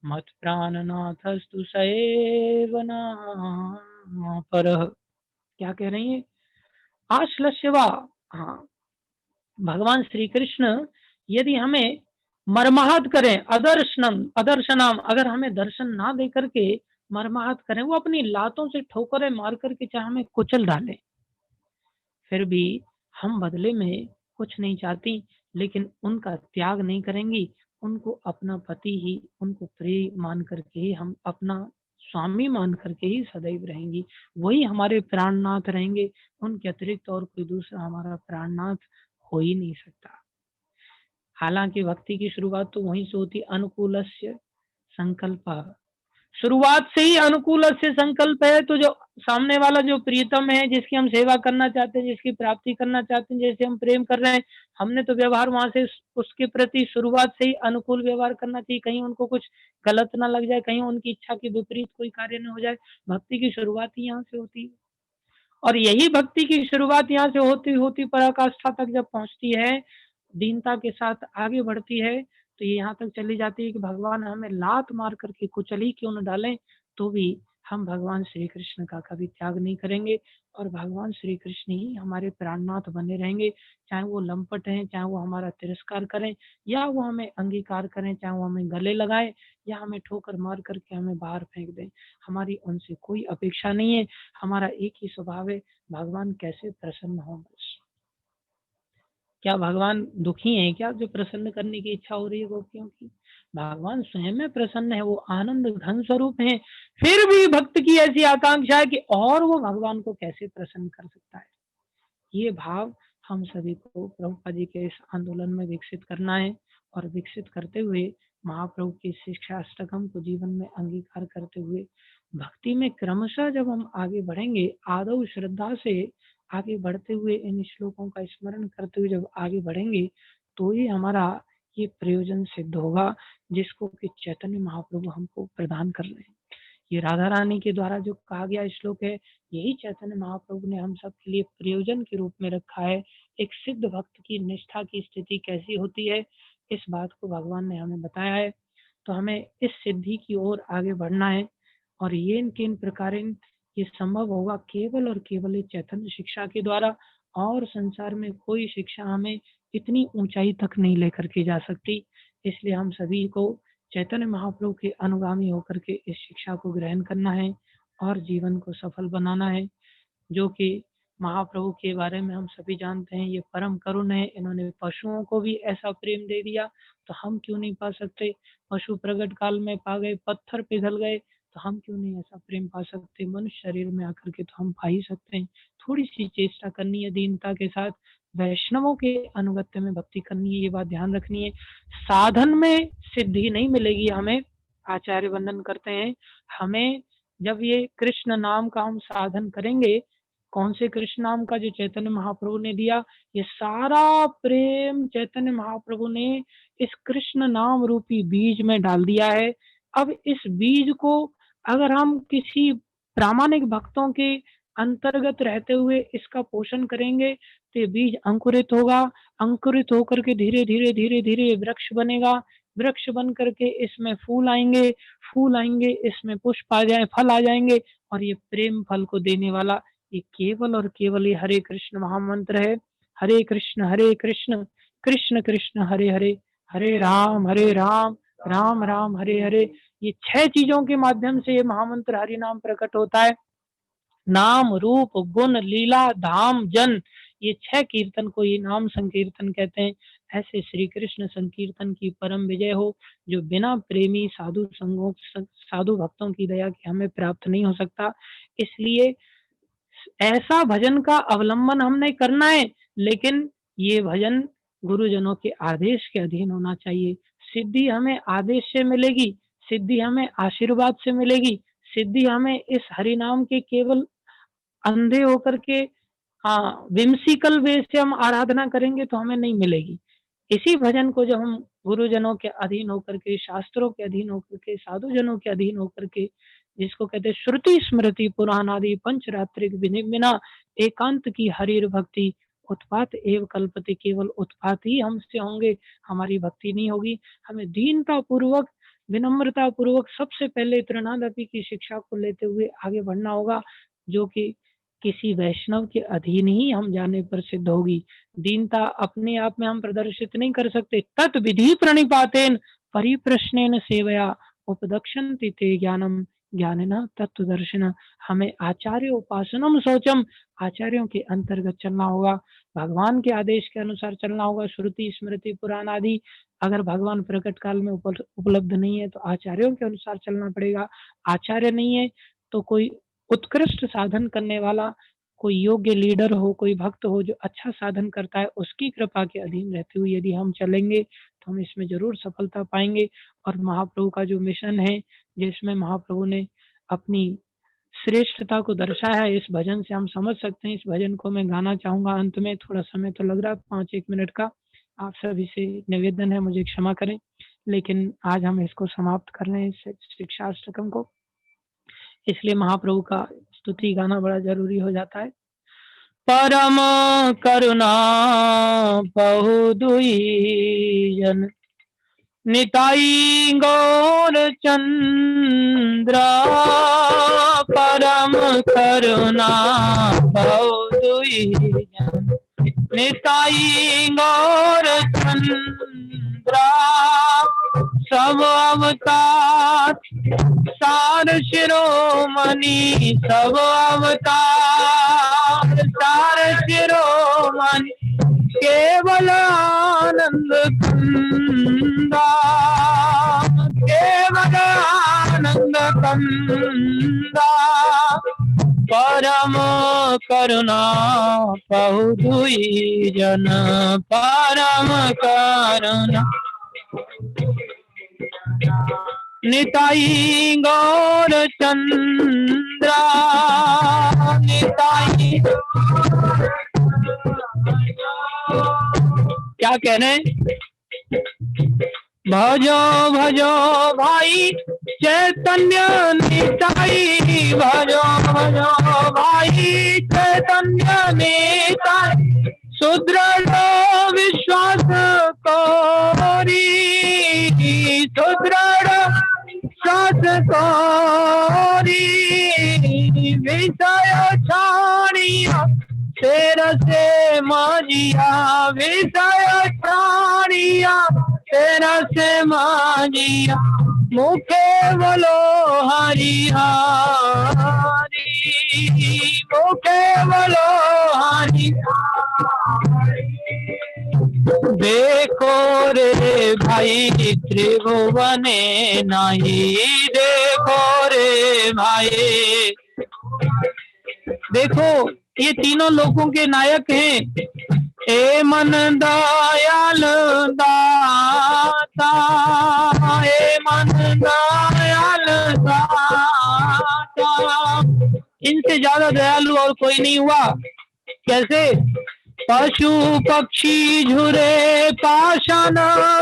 मत प्राणनाथस्तु सएवना पर। क्या कह रही है? आश्लस्य वा, हाँ, भगवान श्री कृष्ण यदि हमें मर्माहत करें, अदर्शनम, अगर हमें दर्शन ना दे करके मर्माहत करें, वो अपनी लातों से ठोकरें मार करके चाहे हमें कुचल डालें, फिर भी हम बदले में कुछ नहीं चाहती, लेकिन उनका त्याग नहीं करेंगी। उनको अपना पति ही, उनको प्रिय मान करके ही, हम अपना स्वामी मान करके ही सदैव रहेंगी। वही हमारे प्राणनाथ रहेंगे। उनके अतिरिक्त और कोई दूसरा हमारा प्राणनाथ हो ही नहीं सकता। हालांकि भक्ति की शुरुआत तो वहीं से होती, अनुकूलस्य संकल्प। शुरुआत से ही अनुकूल से संकल्प है, तो जो सामने वाला जो प्रियतम है, जिसकी हम सेवा करना चाहते हैं, जिसकी प्राप्ति करना चाहते हैं, जैसे हम प्रेम कर रहे हैं, हमने तो व्यवहार वहां से उसके प्रति शुरुआत से ही अनुकूल व्यवहार करना चाहिए। कहीं उनको कुछ गलत ना लग जाए, कहीं उनकी इच्छा के विपरीत कोई कार्य न हो जाए। भक्ति की शुरुआत ही यहाँ से होती है, और यही भक्ति की शुरुआत यहाँ से होती होती पराकाष्ठा तक जब पहुंचती है, दीनता के साथ आगे बढ़ती है, तो ये यहाँ तक चली जाती है कि भगवान हमें लात मार करके कुचल ही क्यों न डालें, तो भी हम भगवान श्री कृष्ण का कभी त्याग नहीं करेंगे, और भगवान श्री कृष्ण ही हमारे प्राणनाथ बने रहेंगे। चाहे वो लंपट हैं, चाहे वो हमारा तिरस्कार करें, या वो हमें अंगीकार करें, चाहे वो हमें गले लगाए, या हमें ठोकर मार करके हमें बाहर फेंक दें, हमारी उनसे कोई अपेक्षा नहीं है। हमारा एक ही स्वभाव है, भगवान कैसे प्रसन्न हो बस। क्या भगवान दुखी हैं क्या, जो प्रसन्न करने की इच्छा हो रही है गोपियों की? भगवान स्वयं में प्रसन्न है, वो आनंद घन स्वरूप हैं। फिर भी भक्त की ऐसी आकांक्षा है कि और वो भगवान को कैसे प्रसन्न कर सकता है। ये भाव हम सभी को प्रभुपाद जी के इस आंदोलन में विकसित करना है, और विकसित करते हुए महाप्रभु की शिक्षा अष्टकम को जीवन में अंगीकार करते हुए भक्ति में क्रमशः जब हम आगे बढ़ेंगे, आदौ श्रद्धा से आगे बढ़ते हुए, इन श्लोकों का स्मरण करते हुए जब आगे बढ़ेंगे, तो ही हमारा ये प्रयोजन सिद्ध होगा, जिसको कि चैतन्य महाप्रभु हमको प्रदान कर रहे हैं। ये राधा रानी के द्वारा जो कहा गया श्लोक है, यही चैतन्य महाप्रभु ने हम सब के लिए प्रयोजन के रूप में रखा है। एक सिद्ध भक्त की निष्ठा की स्थिति कैसी होती है, इस बात को भगवान ने हमें बताया है। तो हमें इस सिद्धि की ओर आगे बढ़ना है, और ये किन प्रकार ये संभव होगा, केवल और केवल चैतन्य शिक्षा के द्वारा। और संसार में कोई शिक्षा हमें इतनी ऊंचाई तक नहीं लेकर के जा सकती। इसलिए हम सभी को चैतन्य महाप्रभु के अनुगामी होकर के इस शिक्षा को ग्रहण करना है, और जीवन को सफल बनाना है। जो कि महाप्रभु के बारे में हम सभी जानते हैं, ये परम करुण है। इन्होंने पशुओं को भी ऐसा प्रेम दे दिया, तो हम क्यों नहीं पा सकते? पशु प्रगट काल में पा गए, पत्थर पिघल गए, तो हम क्यों नहीं ऐसा प्रेम पा सकते? मनुष्य शरीर में आकर के तो हम पा ही सकते हैं। थोड़ी सी चेष्टा करनी है, दीनता के साथ वैष्णवों के अनुगत्य में भक्ति करनी है, ये बात ध्यान रखनी है। साधन में सिद्धि नहीं मिलेगी हमें, आचार्य वंदन करते हैं। हमें जब ये कृष्ण नाम का हम साधन करेंगे, कौन से कृष्ण नाम का? जो चैतन्य महाप्रभु ने दिया। ये सारा प्रेम चैतन्य महाप्रभु ने इस कृष्ण नाम रूपी बीज में डाल दिया है। अब इस बीज को अगर हम किसी प्रामाणिक भक्तों के अंतर्गत रहते हुए इसका पोषण करेंगे, तो ये बीज अंकुरित होगा। अंकुरित होकर के धीरे धीरे धीरे धीरे वृक्ष बनेगा। वृक्ष बन करके इसमें फूल आएंगे, फूल आएंगे, इसमें पुष्प आ जाए, फल आ जाएंगे, और ये प्रेम फल को देने वाला ये केवल और केवल ये हरे कृष्ण महामंत्र है। हरे कृष्ण कृष्ण कृष्ण हरे हरे, हरे राम, राम राम हरे हरे। ये 6 चीजों के माध्यम से ये महामंत्र हरि नाम प्रकट होता है। नाम, रूप, गुण, लीला, धाम, जन, ये 6 कीर्तन को ये नाम संकीर्तन कहते हैं। ऐसे श्री कृष्ण संकीर्तन की परम विजय हो, जो बिना प्रेमी साधु संगों, साधु भक्तों की दया के हमें प्राप्त नहीं हो सकता। इसलिए ऐसा भजन का अवलंबन हमने करना है, लेकिन ये भजन गुरुजनों के आदेश के अधीन होना चाहिए। सिद्धि हमें आदेश से मिलेगी, सिद्धि हमें आशीर्वाद से मिलेगी, सिद्धि हमें इस हरि नाम के केवल अंधे होकर के, हाँ, विम्सिकल वे से हम आराधना करेंगे तो हमें नहीं मिलेगी। इसी भजन को जब हम गुरुजनों के अधीन होकर के, शास्त्रों के अधीन होकर के, साधुजनों के अधीन होकर के, जिसको कहते हैं श्रुति स्मृति पुराण आदि पंचरात्रिक विधि बिना एकांत की हरिर भक्ति, उत्पात एव कल्पते, केवल उत्पात ही हमसे होंगे, हमारी भक्ति नहीं होगी। हमें दीनता पूर्वक, विनम्रता पूर्वक सबसे पहले त्रिनादपि की शिक्षा को लेते हुए आगे बढ़ना होगा, जो कि किसी वैष्णव के अधीन ही हम जाने पर सिद्ध होगी। दीनता अपने आप में हम प्रदर्शित नहीं कर सकते। तत् विधि प्रणिपातेन परिप्रश्नेन सेवया उपदक्षन्ति ते ज्ञानम ज्ञानिनः तत्वदर्शिनः। हमें आचार्य उपासनम शौचम, आचार्यों के अंतर्गत चलना होगा, भगवान के आदेश के अनुसार चलना होगा। श्रुति स्मृति पुराण आदि अगर भगवान प्रकट काल में उपलब्ध नहीं है तो आचार्यों के अनुसार चलना पड़ेगा। आचार्य नहीं है तो कोई उत्कृष्ट साधन करने वाला, कोई योग्य लीडर हो, कोई भक्त हो जो अच्छा साधन करता है, उसकी कृपा के अधीन रहते हुए यदि हम चलेंगे तो हम इसमें जरूर सफलता पाएंगे। और महाप्रभु का जो मिशन है, जिसमें महाप्रभु ने अपनी श्रेष्ठता को दर्शाया है, इस भजन से हम समझ सकते हैं। इस भजन को मैं गाना चाहूंगा। अंत में थोड़ा समय तो लग रहा है, 5-1 मिनट का। आप सभी से निवेदन है, मुझे क्षमा करें, लेकिन आज हम इसको समाप्त कर रहे हैं, शिक्षाष्टकम को, इसलिए महाप्रभु का स्तुति गाना बड़ा जरूरी हो जाता है। परम करुणा बहु दुई जन निताई गौर चंद्रा, परम करुणा बहु दुई जन निताई गौर चंद्रा, सब अवतार सार शिरोमणि, सब अवतार सार शिरोमणि, केवल आनंद कंदा, केवल आनंद कंदा, परम करुणा बहु दुई जन, परम करुणा निताई गौर चंद्रा, निताई। क्या कह रहे हैं? भजो भजो भाई चैतन्य निताई, भजो भजो भाई चैतन्य निताई, सुदृढ़ विश्वास कोरी, सुदृढ़ विश्वास कोरी, विषय छाड़िया तेरा से माजिया, विषय छाड़िया तेरा से माजिया, मुखे बोलो हरि हरि, मुखे बोलो हरि। देखो रे भाई त्रिभुवने नहीं, देखो रे भाई, देखो ये तीनों लोगों के नायक हैं। ए मन दयाल दाता, ए मन दयाल दाता, इनसे ज्यादा दयालु और कोई नहीं हुआ। कैसे? पशु पक्षी झुरे पाषाण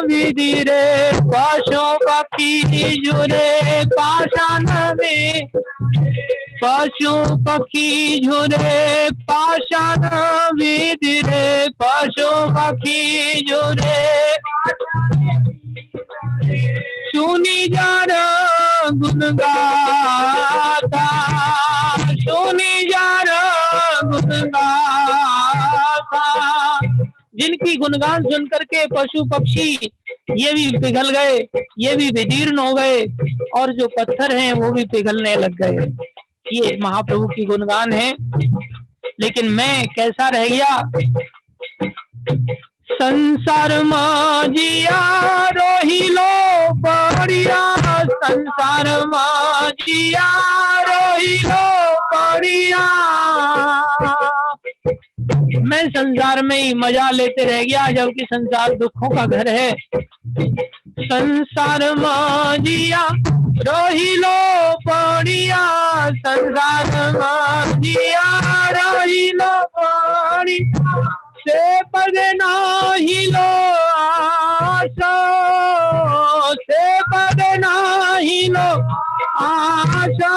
विधि रे, पशु पक्षी झुरे पाषाण में, पशु पक्षी झुरे पाषाण विधि रे, पशु पक्षी झुरे सुनी जार गुण गाता, सुनी जार गुण गाता, जिनकी गुणगान सुन करके पशु पक्षी ये भी पिघल गए, ये भी विदीर्ण हो गए, और जो पत्थर हैं वो भी पिघलने लग गए। ये महाप्रभु की गुणगान है। लेकिन मैं कैसा रह गया? संसार माजिया रोही लो बढ़िया, संसार माजिया रोही लो बढ़िया, मैं संसार में ही मजा लेते रह गया, जबकि संसार दुखों का घर है। संसार माजिया रोही लो बढ़िया, संसार माजिया रोही लो बढ़िया, से पद नाही लो आसो, से पद नाही लो आशा,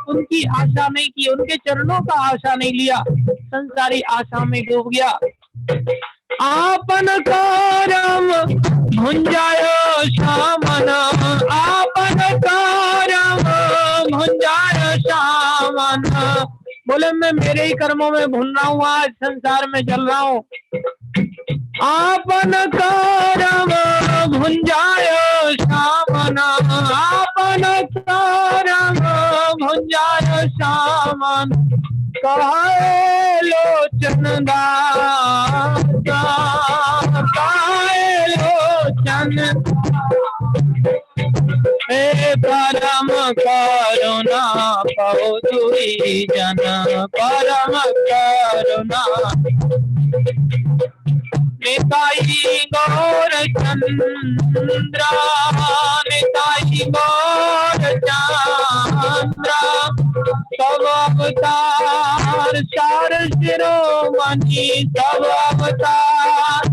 उनकी आशा नहीं की, उनके चरणों का आशा नहीं लिया, संसारी आशा में डूब गया। आपन करम भुंजायो श्यामन, आपन करम भुंजायो श्यामन। बोले मैं मेरे ही कर्मों में भूल रहा हूँ, आज संसार में चल रहा हूँ। आपन करम भुंजायो श्यामन, आपन करम भुंजायो श्यामन। काहे लोचन दाता, काहे लोचन हे परम करुणा पाओ दुई जन, परम करुणा। निताई गौर चंद्रा, निताई गौर चंद्रा, सब अवतार सार शिरोमणि, सब अवतार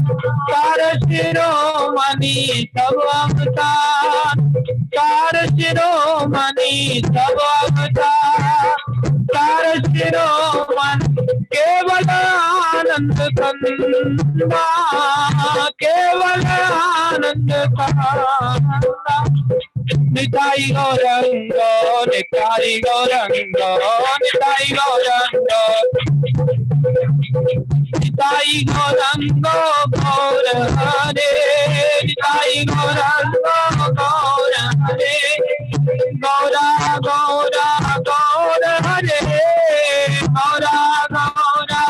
सार शिरोमणि, सब अवतार सार शिरोमणि, सब अवतार सार शिरोमणि। केवल आनंद कंदा, केवल आनंद कंदा। निताई गौरंग, निताई गौरंग, निताई गौरंग, निताई गौरंग गौर हरे, निताई गौरंग गौर हरे, गौरा गौरा गौर हरे, गौरा गौरा।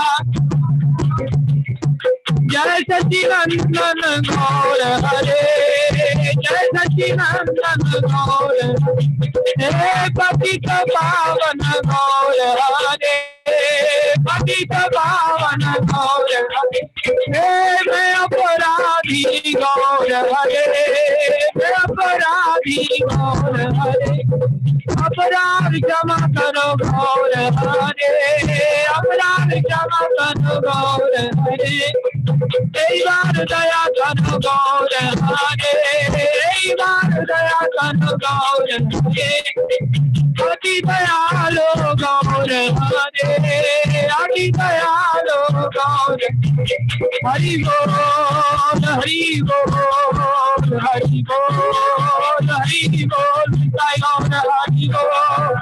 जय सच्चिदानंद गौर हरे, जय सच्चिदानंद गौर हे, पतित पावन गौर हरे, पतित पावन गौर हरे। मैं अपराधी गौर हरे, मैं अपराधी गौर हरे, अपराध क्षमा करो गौर हरे, अपराध क्षमा करो गौर हरे। एक बार दया करो गौर हरे, एक बार दया करो गौर हरे। अति दयालो गौर हरे, अति दयालो गौर। हरि बोल, हरि बोल, हरि बोल, हरि बोल, निताई गौर हरि बोल,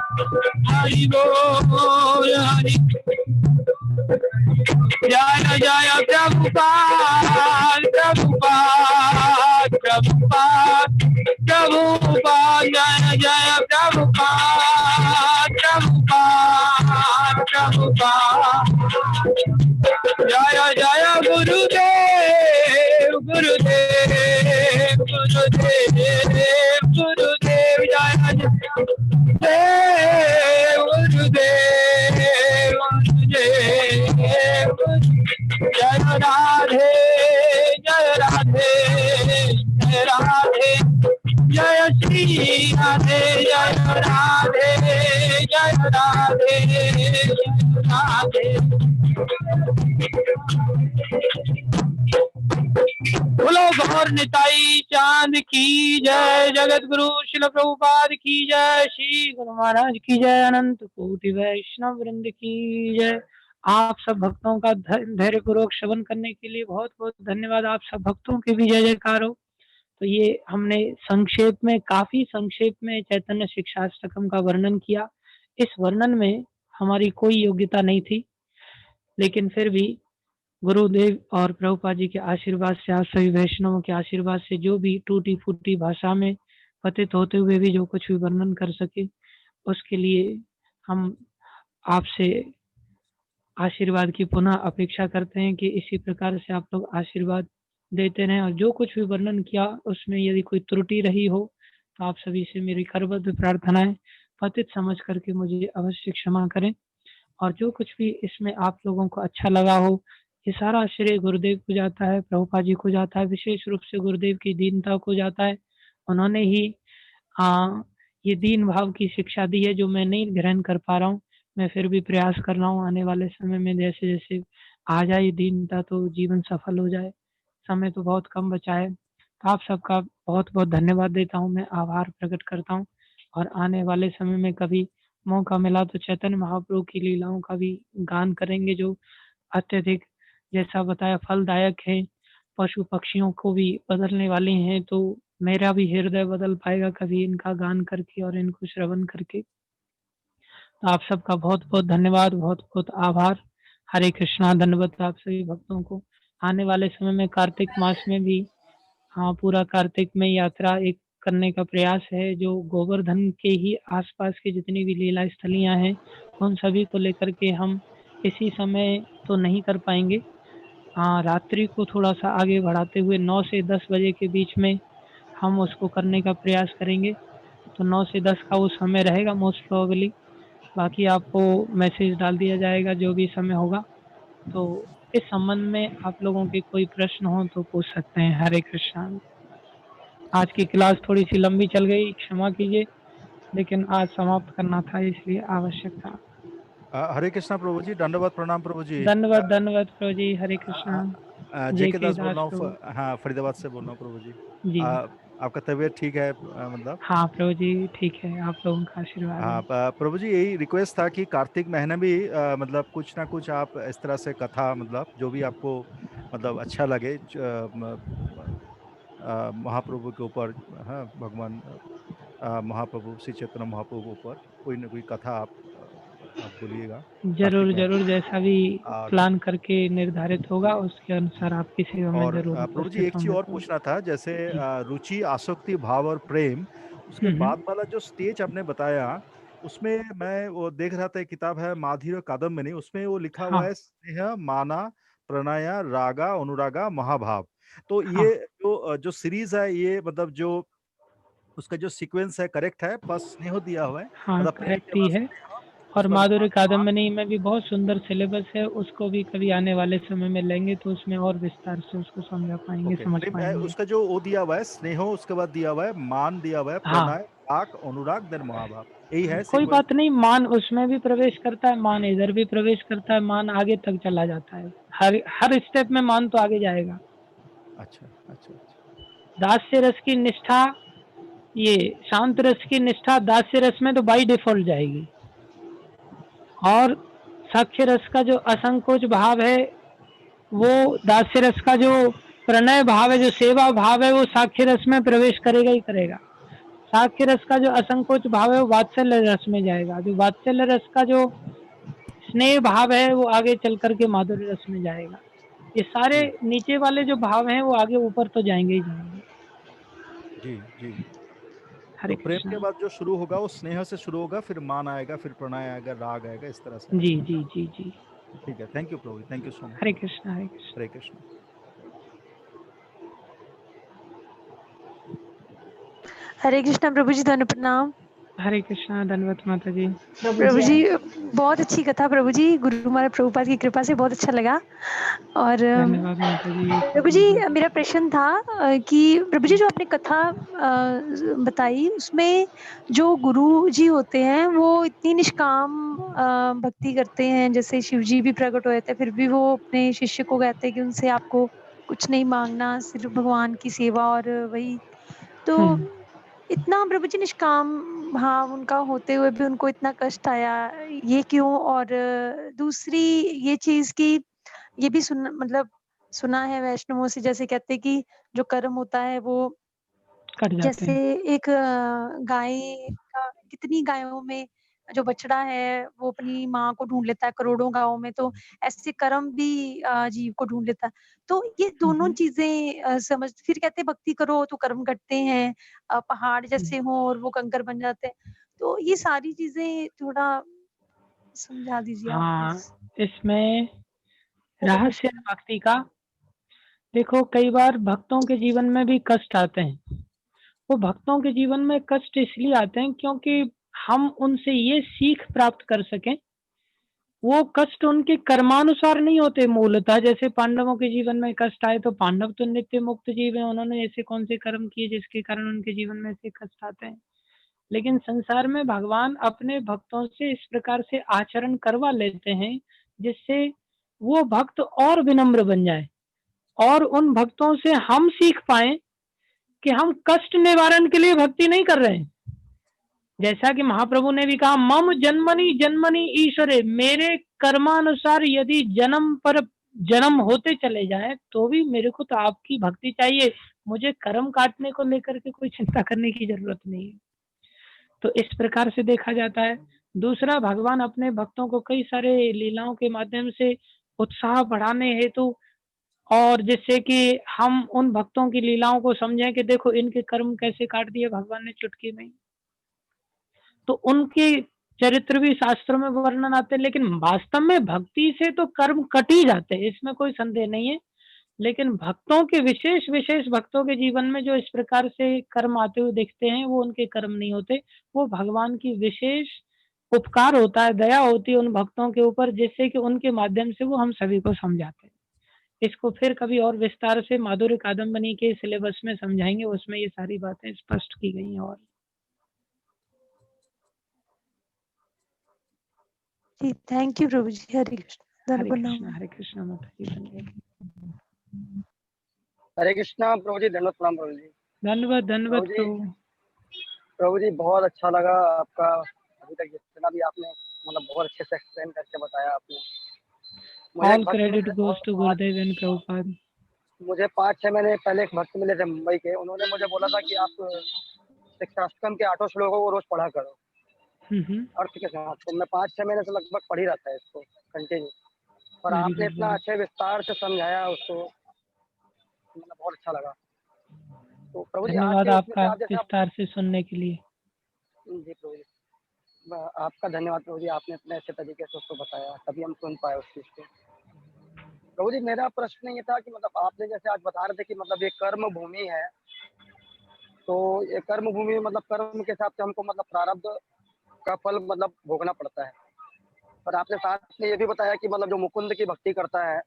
हरि बोल, हरि। जय जय प्रभुपाद, प्रभुपाद, प्रभुपाद, प्रभुपाद, जय जय प्रभुपाद, प्रभुपाद, प्रभुपाद। जय जय गुरुदेव, गुरुदेव, गुरुदेव, गुरुदेव, जय जय गुरुदेव, गुरुदेव। जय राधे, जय राधे, जय राधे, जय श्री राधे, जय राधे, जय राधे, जय राधे। बोलो गौर निताई चांद की जय, जगत गुरु शिल प्रभुपाद की जय, श्री गुरु महाराज की जय, अनंत कोटि वैष्णव वृंद की जय। आप सब भक्तों का धैर्य पूर्वक श्रवण करने के लिए बहुत बहुत धन्यवाद। आप सब भक्तों की भी जय जयकार हो। तो ये हमने संक्षेप में, काफी संक्षेप में चैतन्य शिक्षाष्टकम का वर्णन किया। इस वर्णन में हमारी कोई योग्यता नहीं थी, लेकिन फिर भी गुरुदेव और प्रभुपाद जी के आशीर्वाद से, आप सभी वैष्णवों के आशीर्वाद से, जो भी टूटी फूटी भाषा में पतित होते हुए भी जो कुछ भी वर्णन कर सके, उसके लिए हम आपसे आशीर्वाद की पुनः अपेक्षा करते हैं कि इसी प्रकार से आप लोग आशीर्वाद देते रहें। और जो कुछ भी वर्णन किया उसमें यदि कोई त्रुटि रही हो तो आप सभी से मेरी करबद्ध प्रार्थना है, पतित समझ करके मुझे अवश्य क्षमा करें। और जो कुछ भी इसमें आप लोगों को अच्छा लगा हो, ये सारा श्रेय गुरुदेव को जाता है, प्रभुपाद जी को जाता है, विशेष रूप से गुरुदेव की दीनता को जाता है। उन्होंने ही ये दीन भाव की शिक्षा दी है जो मैं नहीं ग्रहण कर पा रहा हूँ। मैं फिर भी प्रयास कर रहा हूँ आने वाले समय में जैसे जैसे आ जाए दीनता तो जीवन सफल हो जाए। समय तो बहुत कम बचा है। तो आप सबका बहुत-बहुत धन्यवाद देता हूँ मैं, आभार प्रकट करता हूँ और आने वाले समय में कभी मौका मिला तो चैतन्य महाप्रभु की लीलाओं का भी गान करेंगे जो अत्यधिक जैसा बताया फलदायक है, पशु-पक्षियों को भी बदलने वाली हैं, तो मेरा भी हृदय बदल पाएगा कभी इनका गान करके और इनको श्रवण करके। तो आप सबका बहुत-बहुत धन्यवाद, बहुत-बहुत आभार। हरे कृष्णा, दंडवत आप सभी भक्तों को। आने वाले समय में कार्तिक मास में भी हाँ, पूरा कार्तिक में यात्रा एक करने का प्रयास है, जो गोवर्धन के ही आस-पास की जितनी भी लीला स्थलियाँ हैं, उन सभी को लेकर के हम इसी समय तो नहीं कर पाएँगे। हाँ, रात्रि को थोड़ा-सा आगे बढ़ाते हुए 9 से 10 बजे के बीच में हम उसको करने का प्रयास करेंगे। तो 9 से 10 का वो समय रहेगा मोस्ट प्रोबेबली। बाकी आपको मैसेज डाल दिया जाएगा जो भी समय होगा। तो इस संबंध में आप लोगों के कोई प्रश्न हो तो पूछ सकते हैं। हरे कृष्णा। आज की क्लास थोड़ी-सी लंबी चल गई, क्षमा कीजिए, लेकिन आज समाप्त करना था इसलिए आवश्यक था। हरे कृष्णा प्रभु जी, दंडवत प्रणाम प्रभु जी। धन्यवाद, धन्यवाद प्रभु जी। हरे कृष्णा। जेके जेके दास बोल दास रहा हूँ, प्रभु। हाँ, फरीदाबाद से बोल रहा हूँ प्रभु जी। जी। आपका तबीयत ठीक है, मतलब? हाँ, प्रभु जी ठीक है, आप लोगों का आशीर्वाद हाँ, है। प्रभु जी यही रिक्वेस्ट था कि कार्तिक महीने भी मतलब कुछ ना कुछ आप इस तरह से कथा, मतलब जो भी आपको मतलब अच्छा लगे, महाप्रभु के ऊपर, हाँ, भगवान महाप्रभु श्री चैतन्य महाप्रभु के ऊपर कोई ना कोई कथा आप बोलिएगा कार्तिक ज़रूर, महीने। ज़रूर जैसा भी और प्लान करके निर्धारित होगा उसके अनुसार आपकी सेवा में ज़रूर प्रभु जी उपस्थित एक चीज होंगे और प्रभु। पूछना था, जैसे जी। रुचि, आसक्ति, भाव और प्रेम, उसके हुँ, हुँ। बाद वाला जो स्टेज आपने बताया, उसमें मैं वो देख रहा था, एक किताब है माधुर्य कादम्बिनी, उसमें वो लिखा हुआ हाँ, है स्नेह, माना, प्रणय, रागा, अनुरागा, महाभाव। तो हाँ, ये जो सीरीज है, ये मतलब जो उसका जो सीक्वेंस है करेक्ट है? फर्स्ट स्नेह दिया हुआ है, हाँ, मतलब प्रेम के करेक्ट ही बाद है स्नेह, और उसके बाद माधुर्य मान। कादम्बिनी में भी बहुत सुंदर सिलेबस है, उसको भी कभी आने वाले समय में लेंगे तो उसमें और विस्तार से उसको समझा पाएँगे, ओके, समझ प्रेम पाएँगे। उसका जो वो दिया हुआ है स्नेह, उसके बाद दिया हुआ है मान, दिया हुआ है हाँ, प्रणय, राग, अनुराग, देन महाभाव। यही है कोई सीक्वेंस? बात नहीं, मान उसमें भी प्रवेश करता है, मान इधर भी प्रवेश करता है, मान आगे तक चला जाता है। हर हर स्टेप में मान तो आगे जाएगा। अच्छा, अच्छा, अच्छा। दास्य रस की निष्ठा, ये शांत रस की निष्ठा दास्य रस में तो बाय डिफ़ॉल्ट जाएगी और साक्ष्य रस का जो असंकोच भाव है, वो दास्य रस का जो प्रणय भाव है, जो सेवा भाव है, वो साक्ष्य रस में प्रवेश करेगा ही करेगा। साक्ष्य रस का जो असंकोच भाव है, वो वात्सल्य रस में जाएगा। जो वात्सल्य रस का जो स्नेह भाव है, वो आगे चल कर के माधुर्य रस में जाएगा। ये सारे जी, नीचे वाले जो भाव हैं, वो आगे ऊपर तो जाएँगे ही जाएँगे। जी, जी। हरे तो प्रेम कृष्णा। के बाद जो शुरू होगा वो स्नेह से शुरू होगा, फिर मान आएगा, फिर प्रणय आएगा, राग आएगा, इस तरह से जी, आएगा। जी, जी, जी। ठीक है, थैंक यू प्रभु जी, thank you so much. Hare Krishna, Hare Krishna. Hare Krishna. Hare Krishna प्रभु जी, धन्य प्रणाम। हरे कृष्णा, धन्यवाद माता जी। प्रभु जी बहुत अच्छी कथा प्रभु जी, गुरु महाराज प्रभुपाद की कृपा से बहुत अच्छा लगा। और धन्यवाद माता जी, प्रभु जी बहुत-बहुत। मेरा प्रश्न था कि प्रभु जी जो आपने कथा बताई उसमें जो गुरु जी होते हैं वो इतनी निष्काम भक्ति करते हैं, जैसे शिव जी भी प्रकट हुए थे फिर भी वो अपने शिष्य को कहते हैं कि उनसे आपको कुछ नहीं मांगना, सिर्फ भगवान की सेवा और वही। तो हुँ। इतना प्रभु जी निष्काम भाव उनका होते हुए भी उनको इतना कष्ट आया, ये क्यों? और दूसरी ये चीज़ कि ये भी मतलब सुना है वैष्णवों से, जैसे कहते हैं कि जो कर्म होता है वो कट जाते जैसे हैं। एक गाय का कितनी गायों में जो बछड़ा है वो अपनी माँ को ढूँढ लेता है करोड़ों गाँवों में, तो ऐसे कर्म भी जीव को ढूँढ लेता है। तो ये हुँ, दोनों हुँ। चीज़ें समझ फिर कहते हैं भक्ति करो तो कर्म घटते हैं, पहाड़ हुँ। जैसे हों और वो कंकर बन जाते हैं। तो ये सारी चीज़ें थोड़ा समझा दीजिए आप हाँ, प्लीज़। इसमें हरे रहस्य है कृष्णा। भक्ति का। देखो कई बार भक्तों के जीवन में भी कष्ट आते हैं। वो भक्तों के जीवन में कष्ट इसलिए आते हैं क्योंकि हम उनसे ये सीख प्राप्त कर सकें, वो कष्ट उनके कर्मानुसार नहीं होते मूलतः। जैसे पांडवों के जीवन में कष्ट आए तो पांडव तो नित्य मुक्त जीव हैं, उन्होंने ऐसे कौन से कर्म किए जिसके कारण उनके जीवन में ऐसे कष्ट आते हैं। लेकिन संसार में भगवान अपने भक्तों से इस प्रकार से आचरण करवा लेते हैं, जिससे वो भक्त और विनम्र बन जाए और उन भक्तों से हम सीख पाएँ कि हम कष्ट निवारण के लिए भक्ति नहीं कर रहे हैं। जैसा कि महाप्रभु ने भी कहा, मम जन्मनि जन्मनि ईश्वरे, मेरे कर्मानुसार यदि जन्म पर जन्म होते चले जाए तो भी मेरे को तो आपकी भक्ति चाहिए, मुझे कर्म काटने को लेकर के कोई चिंता करने की जरूरत नहीं है। तो इस प्रकार से देखा जाता है। दूसरा, भगवान अपने भक्तों को कई सारे लीलाओं के माध्यम से उत्साह बढ़ाने हेतु, और जिससे कि हम उन भक्तों की लीलाओं को समझें कि देखो इनके कर्म कैसे काट दिए भगवान ने चुटकी में, तो उनके चरित्र भी शास्त्रों में वर्णन आते हैं। लेकिन वास्तव में भक्ति से तो कर्म कट ही जाते हैं, इसमें कोई संदेह नहीं है। लेकिन भक्तों के विशेष विशेष भक्तों के जीवन में जो इस प्रकार से कर्म आते हुए दिखते हैं, वो उनके कर्म नहीं होते, वो भगवान की विशेष उपकार होता है, दया होती है उन भक्तों के ऊपर, जिससे कि उनके माध्यम से वो हम सभी को समझाते हैं। इसको फिर कभी और विस्तार से माधुर्य कादम्बनी के सिलेबस में समझाएंगे, उसमें ये सारी बातें स्पष्ट की गई हैं। और जी, थैंक यू प्रभु जी। हरे कृष्ण। हरे धन्यवाद। कृष्ण, हरे कृष्ण। माता जी धन्यवाद। हरे कृष्णा प्रभु जी, धन्यवाद प्रणाम प्रभु जी। धन्यवाद धन्यवाद प्रभु जी बहुत अच्छा लगा आपका अभी तक जितना भी आपने मतलब बहुत अच्छे से एक्सप्लेन करके बताया आपने। All credit goes to Gurudev and Prabhupada. मुझे 5-6 महीने पहले एक भक्त मिले थे मुंबई के, उन्होंने मुझे बोला था कि आप शिक्षाष्टकम के 8 श्लोकों को रोज पढ़ा करो अर्थ के साथ। तो मैं 5-6 महीने से लगभग पढ़ ही रहा था इसको कंटिन्यू, और आपने इतना अच्छे विस्तार से समझाया उसको, मतलब बहुत अच्छा लगा। तो प्रभु जी धन्यवाद आपका विस्तार से सुनने के लिए। जी प्रभु जी, आपका धन्यवाद प्रभु जी, आपने इतने अच्छे तरीके से उसको बताया, तभी हम सुन पाए उस चीज को। प्रभु जी मेरा प्रश्न ये था कि मतलब आपने जैसे आज बता रहे थे कि मतलब ये कर्म भूमि है, तो ये कर्म भूमि में मतलब कर्म के हिसाब से हमको मतलब प्रारब्ध का फल मतलब भोगना पड़ता है। पर आपने साथ में ये भी बताया कि मतलब जो मुकुंद की भक्ति करता है,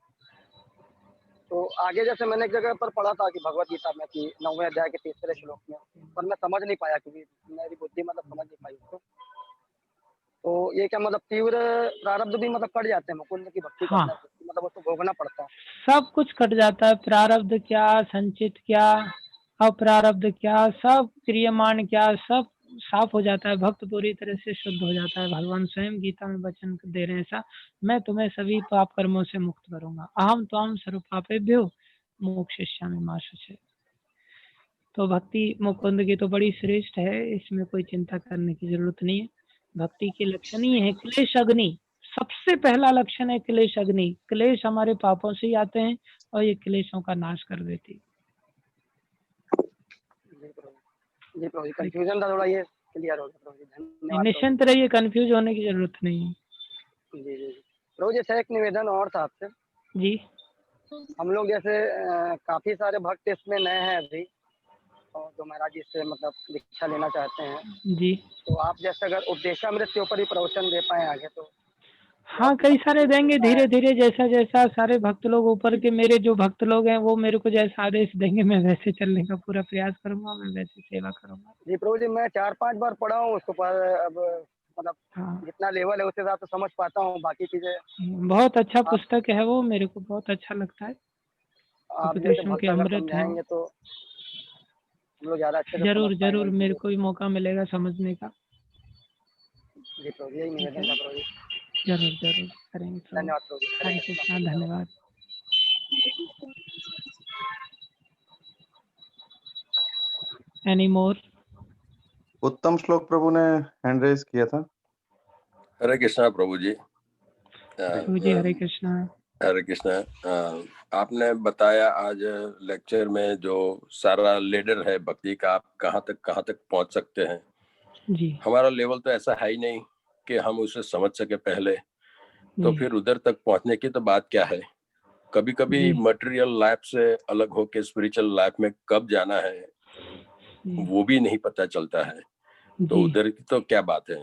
तो आगे जैसे मैंने एक जगह पर पढ़ा था कि भगवत गीता में कि 9वें अध्याय के 3रे श्लोक में, पर मैं समझ नहीं पाया क्योंकि मेरी बुद्धि मतलब समझ नहीं पाई उसको। तो ये क्या मतलब तीव्र प्रारब्ध भी मतलब कट जाते हैं मुकुंद की भक्ति करने से, मतलब उसको भोगना पड़ता है? सब कुछ कट जाता है, प्रारब्ध क्या, संचित क्या, अप्रारब्ध क्या, सब क्रियमाण क्या, सब साफ हो जाता है। भक्त पूरी तरह से शुद्ध हो जाता है। भगवान स्वयं गीता में वचन दे रहे हैं ऐसा, मैं तुम्हें सभी पाप कर्मों से मुक्त करूंगा, अहम त्वाम सर्व पापेभ्यो मोक्षयिष्यामि मा शुचि। तो भक्ति मुकुंद की तो बड़ी श्रेष्ठ है, इसमें कोई चिंता करने की जरूरत नहीं है। भक्ति के लक्षण ही है क्लेश अग्नि। सबसे पहला लक्षण है क्लेश अग्नि। क्लेश हमारे पापों से ही आते हैं और ये क्लेशों का नाश कर देती। जी प्रभु, कंफ्यूजन था थोड़ा, ये क्लियर हो गया प्रभु जी, धन्यवाद। निश्चिंत रहिए, कंफ्यूज होने की जरूरत नहीं है। जी जी प्रभु जी, एक निवेदन और था आपसे। जी, हम लोग जैसे काफी सारे भक्त इसमें नए हैं अभी, और जो महाराज जी से मतलब दीक्षा लेना चाहते हैं जी, तो आप जैसे अगर उपदेशामृत के ऊपर ही प्रवचन दे पाए आगे तो हाँ कई सारे देंगे धीरे धीरे, जैसा जैसा सारे भक्त लोग ऊपर के मेरे जो भक्त लोग हैं वो मेरे को जैसा आदेश देंगे मैं वैसे चलने का पूरा प्रयास करूंगा, मैं वैसे सेवा करूंगा। जी प्रभु जी, मैं 4-5 बार पढ़ा हूँ उसको, पर अब मतलब जितना लेवल है उस हिसाब से समझ पाता हूँ, बाकी चीजें। बहुत अच्छा पुस्तक है वो, मेरे को बहुत अच्छा लगता है। आप जैसे भक्त अगर समझाएंगे तो हम लोग ज्यादा अच्छे से जरूर जरूर, मेरे को भी मौका मिलेगा समझने का। जी प्रभु जी, यही निवेदन था प्रभु जी। जरूर जरूर करेंगे। धन्यवाद प्रभु जी। हरे कृष्णा, धन्यवाद। Any more? उत्तम श्लोक प्रभु ने हैंड रेज किया था। हरे कृष्णा प्रभु जी। प्रभु जी हरे कृष्णा। हरे कृष्णा। आपने बताया आज लेक्चर में जो सारा लेडर है भक्ति का, आप कहाँ तक पहुंच सकते हैं। जी, हमारा लेवल तो ऐसा है ही नहीं कि हम उसे समझ सके पहले, तो फिर उधर तक पहुंचने की तो बात क्या है। कभी कभी मटेरियल लाइफ से अलग होके स्पिरिचुअल लाइफ में कब जाना है वो भी नहीं पता चलता है, तो उधर की तो क्या बात है।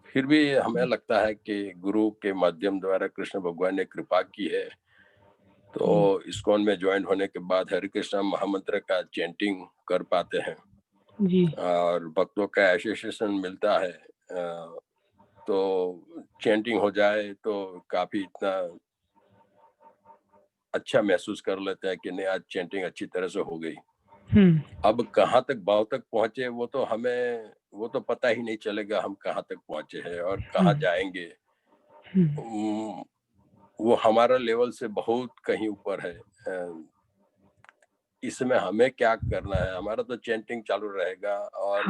फिर भी हमें लगता है कि गुरु के माध्यम द्वारा कृष्ण भगवान ने कृपा की है, तो इस्कॉन में ज्वाइन होने के बाद हरे कृष्णा महामंत्र का चैंटिंग कर पाते हैं जी, और भक्तों का एसोसिएशन मिलता है, तो चैंटिंग हो जाए तो काफी इतना अच्छा महसूस कर लेते हैं कि नहीं आज चैंटिंग अच्छी तरह से हो गई। अब कहाँ तक भाव तक पहुंचे वो तो पता ही नहीं चलेगा हम कहाँ तक पहुंचे हैं और कहाँ जाएंगे। वो हमारा लेवल से बहुत कहीं ऊपर है। इसमें हमें क्या करना है, हमारा तो चैंटिंग चालू रहेगा और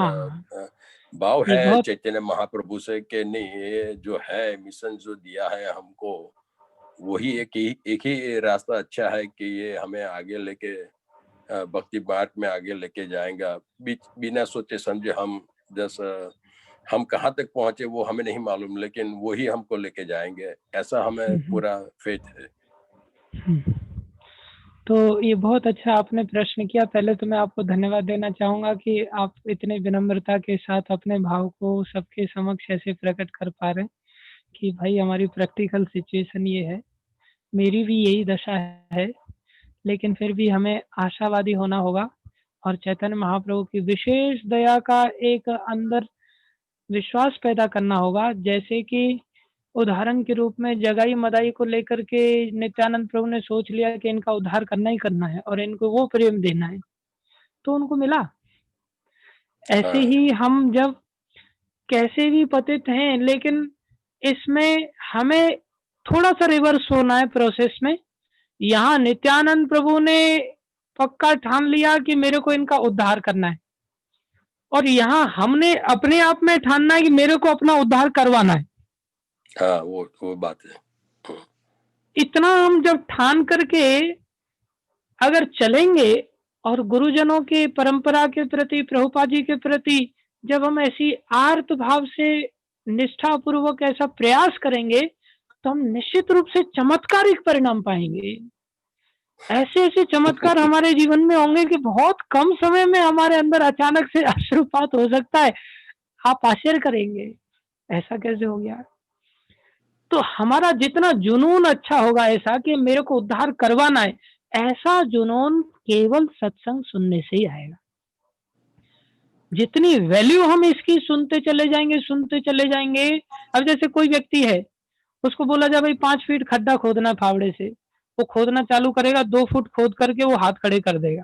भाव है चैतन्य महाप्रभु से कि नहीं, ये जो है मिशन जो दिया है हमको, वही एक ही रास्ता अच्छा है कि ये हमें आगे लेके भक्ति मार्ग में आगे लेके जाएगा। बिना सोचे समझे हम कहाँ तक पहुंचे वो हमें नहीं मालूम, लेकिन वही हमको लेके जाएंगे, ऐसा हमें पूरा फेथ है। तो ये बहुत अच्छा आपने प्रश्न किया। पहले तो मैं आपको धन्यवाद देना चाहूंगा कि आप इतने विनम्रता के साथ अपने भाव को सबके समक्ष ऐसे प्रकट कर पा रहे हैं कि भाई हमारी प्रैक्टिकल सिचुएशन ये है, मेरी भी यही दशा है, लेकिन फिर भी हमें आशावादी होना होगा और चैतन्य महाप्रभु की विशेष दया का एक अंदर विश्वास पैदा करना होगा। जैसे कि उदाहरण के रूप में जगाई मदाई को लेकर के नित्यानंद प्रभु ने सोच लिया कि इनका उद्धार करना ही करना है और इनको वो प्रेम देना है, तो उनको मिला। ऐसे ही हम जब कैसे भी पतित हैं, लेकिन इसमें हमें थोड़ा सा रिवर्स होना है प्रोसेस में। यहाँ नित्यानंद प्रभु ने पक्का ठान लिया कि मेरे को इनका उद्धार करना है, और यहाँ हमने अपने आप में ठानना है कि मेरे को अपना उद्धार करवाना है। हाँ, वो बात है। इतना हम जब ठान करके अगर चलेंगे और गुरुजनों के परंपरा के प्रति, प्रभुपाद जी के प्रति जब हम ऐसी आर्त भाव से निष्ठा पूर्वक ऐसा प्रयास करेंगे, तो हम निश्चित रूप से चमत्कारिक परिणाम पाएंगे। ऐसे ऐसे चमत्कार हमारे जीवन में होंगे कि बहुत कम समय में हमारे अंदर अचानक से अश्रुपात हो सकता है। आप आश्चर्य करेंगे ऐसा कैसे हो गया। तो हमारा जितना जुनून अच्छा होगा ऐसा कि मेरे को उद्धार करवाना है, ऐसा जुनून केवल सत्संग सुनने से ही आएगा। जितनी वैल्यू हम इसकी सुनते चले जाएंगे। अब जैसे कोई व्यक्ति है, उसको बोला जाए भाई 5 फीट खड्डा खोदना फावड़े से, वो खोदना चालू करेगा, 2 फुट खोद करके वो हाथ खड़े कर देगा।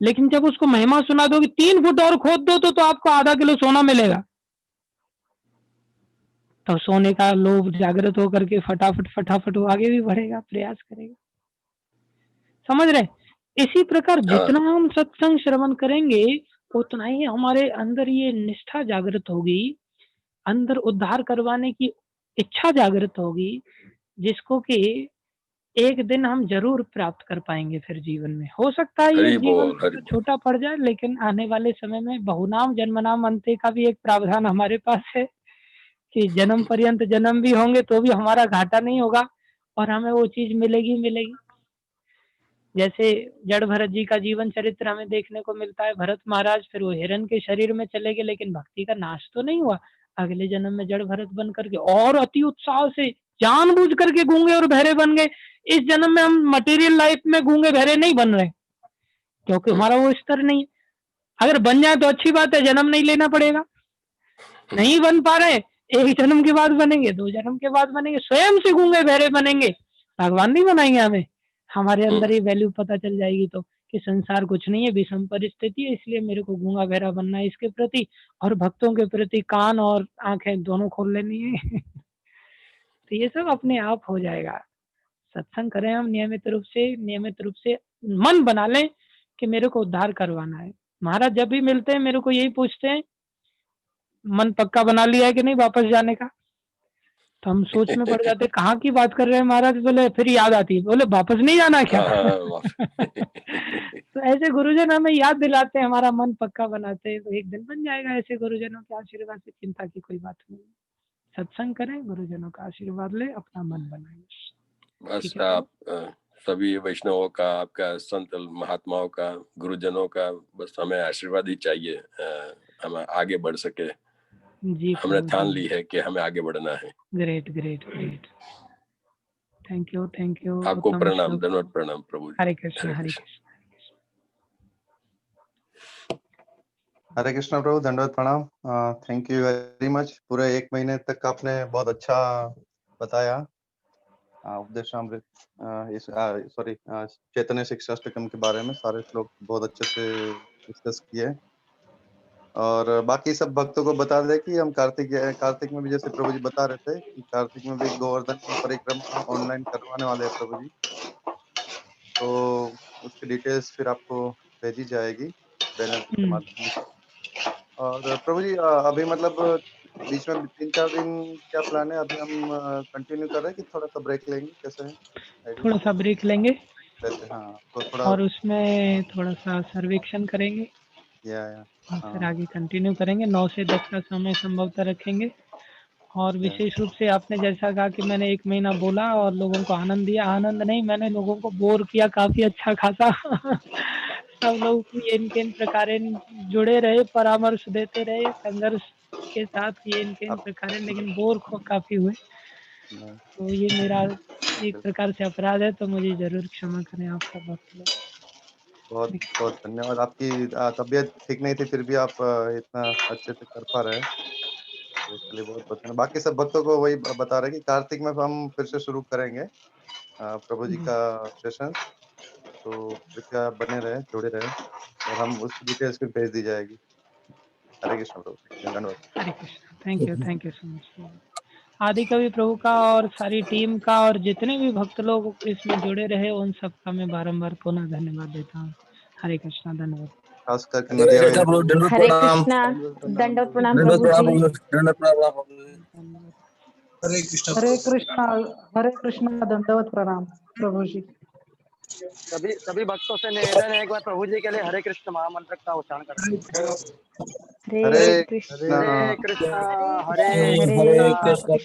लेकिन जब उसको महिमा सुना दो कि 3 फुट और खोद दो तो आपको आधा किलो सोना मिलेगा, तो सोने का लोभ जागृत होकर के फटाफट वो आगे भी बढ़ेगा, प्रयास करेगा। समझ रहे? इसी प्रकार जितना हम सत्संग श्रवण करेंगे उतना ही हमारे अंदर ये निष्ठा जागृत होगी, अंदर उद्धार करवाने की इच्छा जागृत होगी, जिसको कि एक दिन हम जरूर प्राप्त कर पाएंगे फिर जीवन में। हो सकता है ये जीवन तो छोटा पड़ जाए, लेकिन आने वाले समय में बहुनाम जन्मनाम अंते का भी एक प्रावधान हमारे पास है कि जन्म पर्यंत जन्म भी होंगे तो भी हमारा घाटा नहीं होगा और हमें वो चीज मिलेगी। जैसे जड़ भरत जी का जीवन चरित्र हमें देखने को मिलता है। भरत महाराज फिर वो हिरण के शरीर में चले गए, लेकिन भक्ति का नाश तो नहीं हुआ। अगले जन्म में जड़ भरत बन करके और अति उत्साह से जानबूझ करके गूंगे और बहरे बन गए। इस जन्म में हम मटेरियल लाइफ में गूंगे बहरे नहीं बन रहे, क्योंकि हमारा वो स्तर नहीं है। अगर बन जाए तो अच्छी बात है, जन्म नहीं लेना पड़ेगा। नहीं बन पा रहे, एक जन्म के बाद बनेंगे, 2 जन्म के बाद बनेंगे, स्वयं से गूंगे बहरे बनेंगे, भगवान नहीं बनाएंगे हमें। हमारे अंदर ही वैल्यू पता चल जाएगी तो कि संसार कुछ नहीं है, विषम परिस्थिति है, इसलिए मेरे को गूंगा बहरा बनना है इसके प्रति, और भक्तों के प्रति कान और आंखें दोनों खोल लेनी है। तो ये सब अपने आप हो जाएगा। सत्संग करें हम नियमित रूप से मन बना लें कि मेरे को उद्धार करवाना है। महाराज जब भी मिलते हैं मेरे को यही पूछते हैं, मन पक्का बना लिया है कि नहीं वापस जाने का? तो हम सोच में पड़ जाते, कहाँ की बात कर रहे हैं महाराज? बोले फिर याद आती है, बोले वापस नहीं जाना क्या? तो ऐसे गुरुजन हमें याद दिलाते हैं, हमारा मन पक्का बनाते हैं, तो एक दिन बन जाएगा। ऐसे गुरुजनों के आशीर्वाद से चिंता की कोई बात नहीं। सत्संग करें, गुरुजनों का आशीर्वाद ले, अपना मन बनाएं। बस आप सभी वैष्णवों का, आपका संत महात्माओं का, गुरुजनों का बस हमें आशीर्वाद ही चाहिए, हम आगे बढ़ सके। जी हमने ठान ली है कि हमें आगे बढ़ना है। ग्रेट। Thank you. आपको प्रणाम, धन्यवाद, प्रणाम प्रभु। हरे कृष्ण। हरे कृष्णा प्रभु, दंडवत प्रणाम। Thank you very much. पूरे 1 महीने तक आपने बहुत अच्छा बताया उपदेशामृत सॉरी चैतन्य शिक्षाष्टकम के बारे में सारे श्लोक बहुत अच्छे से डिस्कस किए। और बाकी सब भक्तों को बता दें कि हम कार्तिक में भी जैसे प्रभु जी बता रहे थे कि कार्तिक में भी गोवर्धन की परिक्रमा ऑनलाइन करवाने वाले हैं प्रभु जी। तो उसकी डिटेल्स फिर आपको भेजी जाएगी बैनर के माध्यम से। और प्रभु जी अभी मतलब बीच में 3-4 दिन क्या प्लान है? अभी हम कंटिन्यू कर रहे हैं कि थोड़ा सा ब्रेक लेंगे, कैसे है आइडिया? थोड़ा सा ब्रेक लेंगे वैसे हाँ, तो थोड़ा और उसमें थोड़ा सा सर्वेक्षण करेंगे या और फिर हाँ आगे कंटिन्यू करेंगे। 9 से 10 का समय संभवतः रखेंगे। और या विशेष रूप से आपने जैसा कहा कि मैंने 1 महीना बोला और लोगों को आनंद दिया, आनंद नहीं, मैंने लोगों को बोर किया काफ़ी अच्छा खासा। सब लोग येन केन प्रकारेण जुड़े रहे, परामर्श देते रहे, संघर्ष के साथ येन केन आप प्रकारेण, लेकिन बोर काफ़ी हुए। नहीं, तो ये मेरा एक प्रकार से अपराध है, तो मुझे ज़रूर क्षमा करें आप सब भक्त लोग। बहुत बहुत धन्यवाद। आपकी तबीयत ठीक नहीं थी फिर भी आप इतना अच्छे से कर पा रहे हैं, तो उसके लिए बहुत बहुत धन्यवाद। बाकी सब भक्तों को वही बता रहे हैं कि कार्तिक में हम फिर से शुरू करेंगे प्रभु जी जी, का सेशन। तो कृपया बने रहे, जुड़े रहे और हम उसकी डिटेल्स फिर भेज दी जाएगी। हरे कृष्ण प्रभु, धन्यवाद। Hare Krishna. Thank you so much. आदि कवि प्रभु का और सारी टीम का और जितने भी भक्त लोग इसमें जुड़े रहे उन सबका मैं बारंबार पुनः धन्यवाद देता हूँ। हरे कृष्णा, धन्यवाद। खास करके हरे नदिया कृष्णा बहन प्रभु, दंडवत हरे प्रणाम। कृष्णा। दंडवत प्रणाम दंडवत प्रभु प्रणाम जी। प्रभु, दंडवत प्रणाम प्रभु। धन्यवाद। हरे कृष्णा हरे प्रभु। कृष्णा दंडवत प्रणाम प्रभु जी। सभी भक्तों से निवेदन है एक बार प्रभु जी के लिए हरे कृष्ण महामंत्र का उच्चारण करते हैं। हरे हरे कृष्ण हरे कृष्ण कृष्णा हरे हरे कृष्ण हरे कृष्णा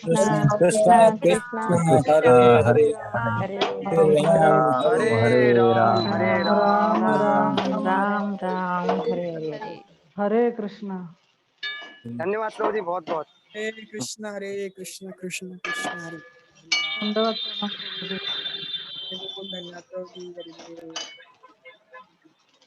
कृष्णा कृष्णा कृष्ण कृष्णा कृष्ण कृष्णा कृष्ण कृष्ण हरे हरे हरे हरे राम हरे हरे राम राम हरे राम राम राम राम राम राम हरे हरे। हरे कृष्णा। धन्यवाद प्रभु जी बहुत बहुत। हरे कृष्ण कृष्ण कृष्ण हरे दंडवत प्रणाम प्रभु जी। धन्यवाद प्रभु जी, हरि बोल।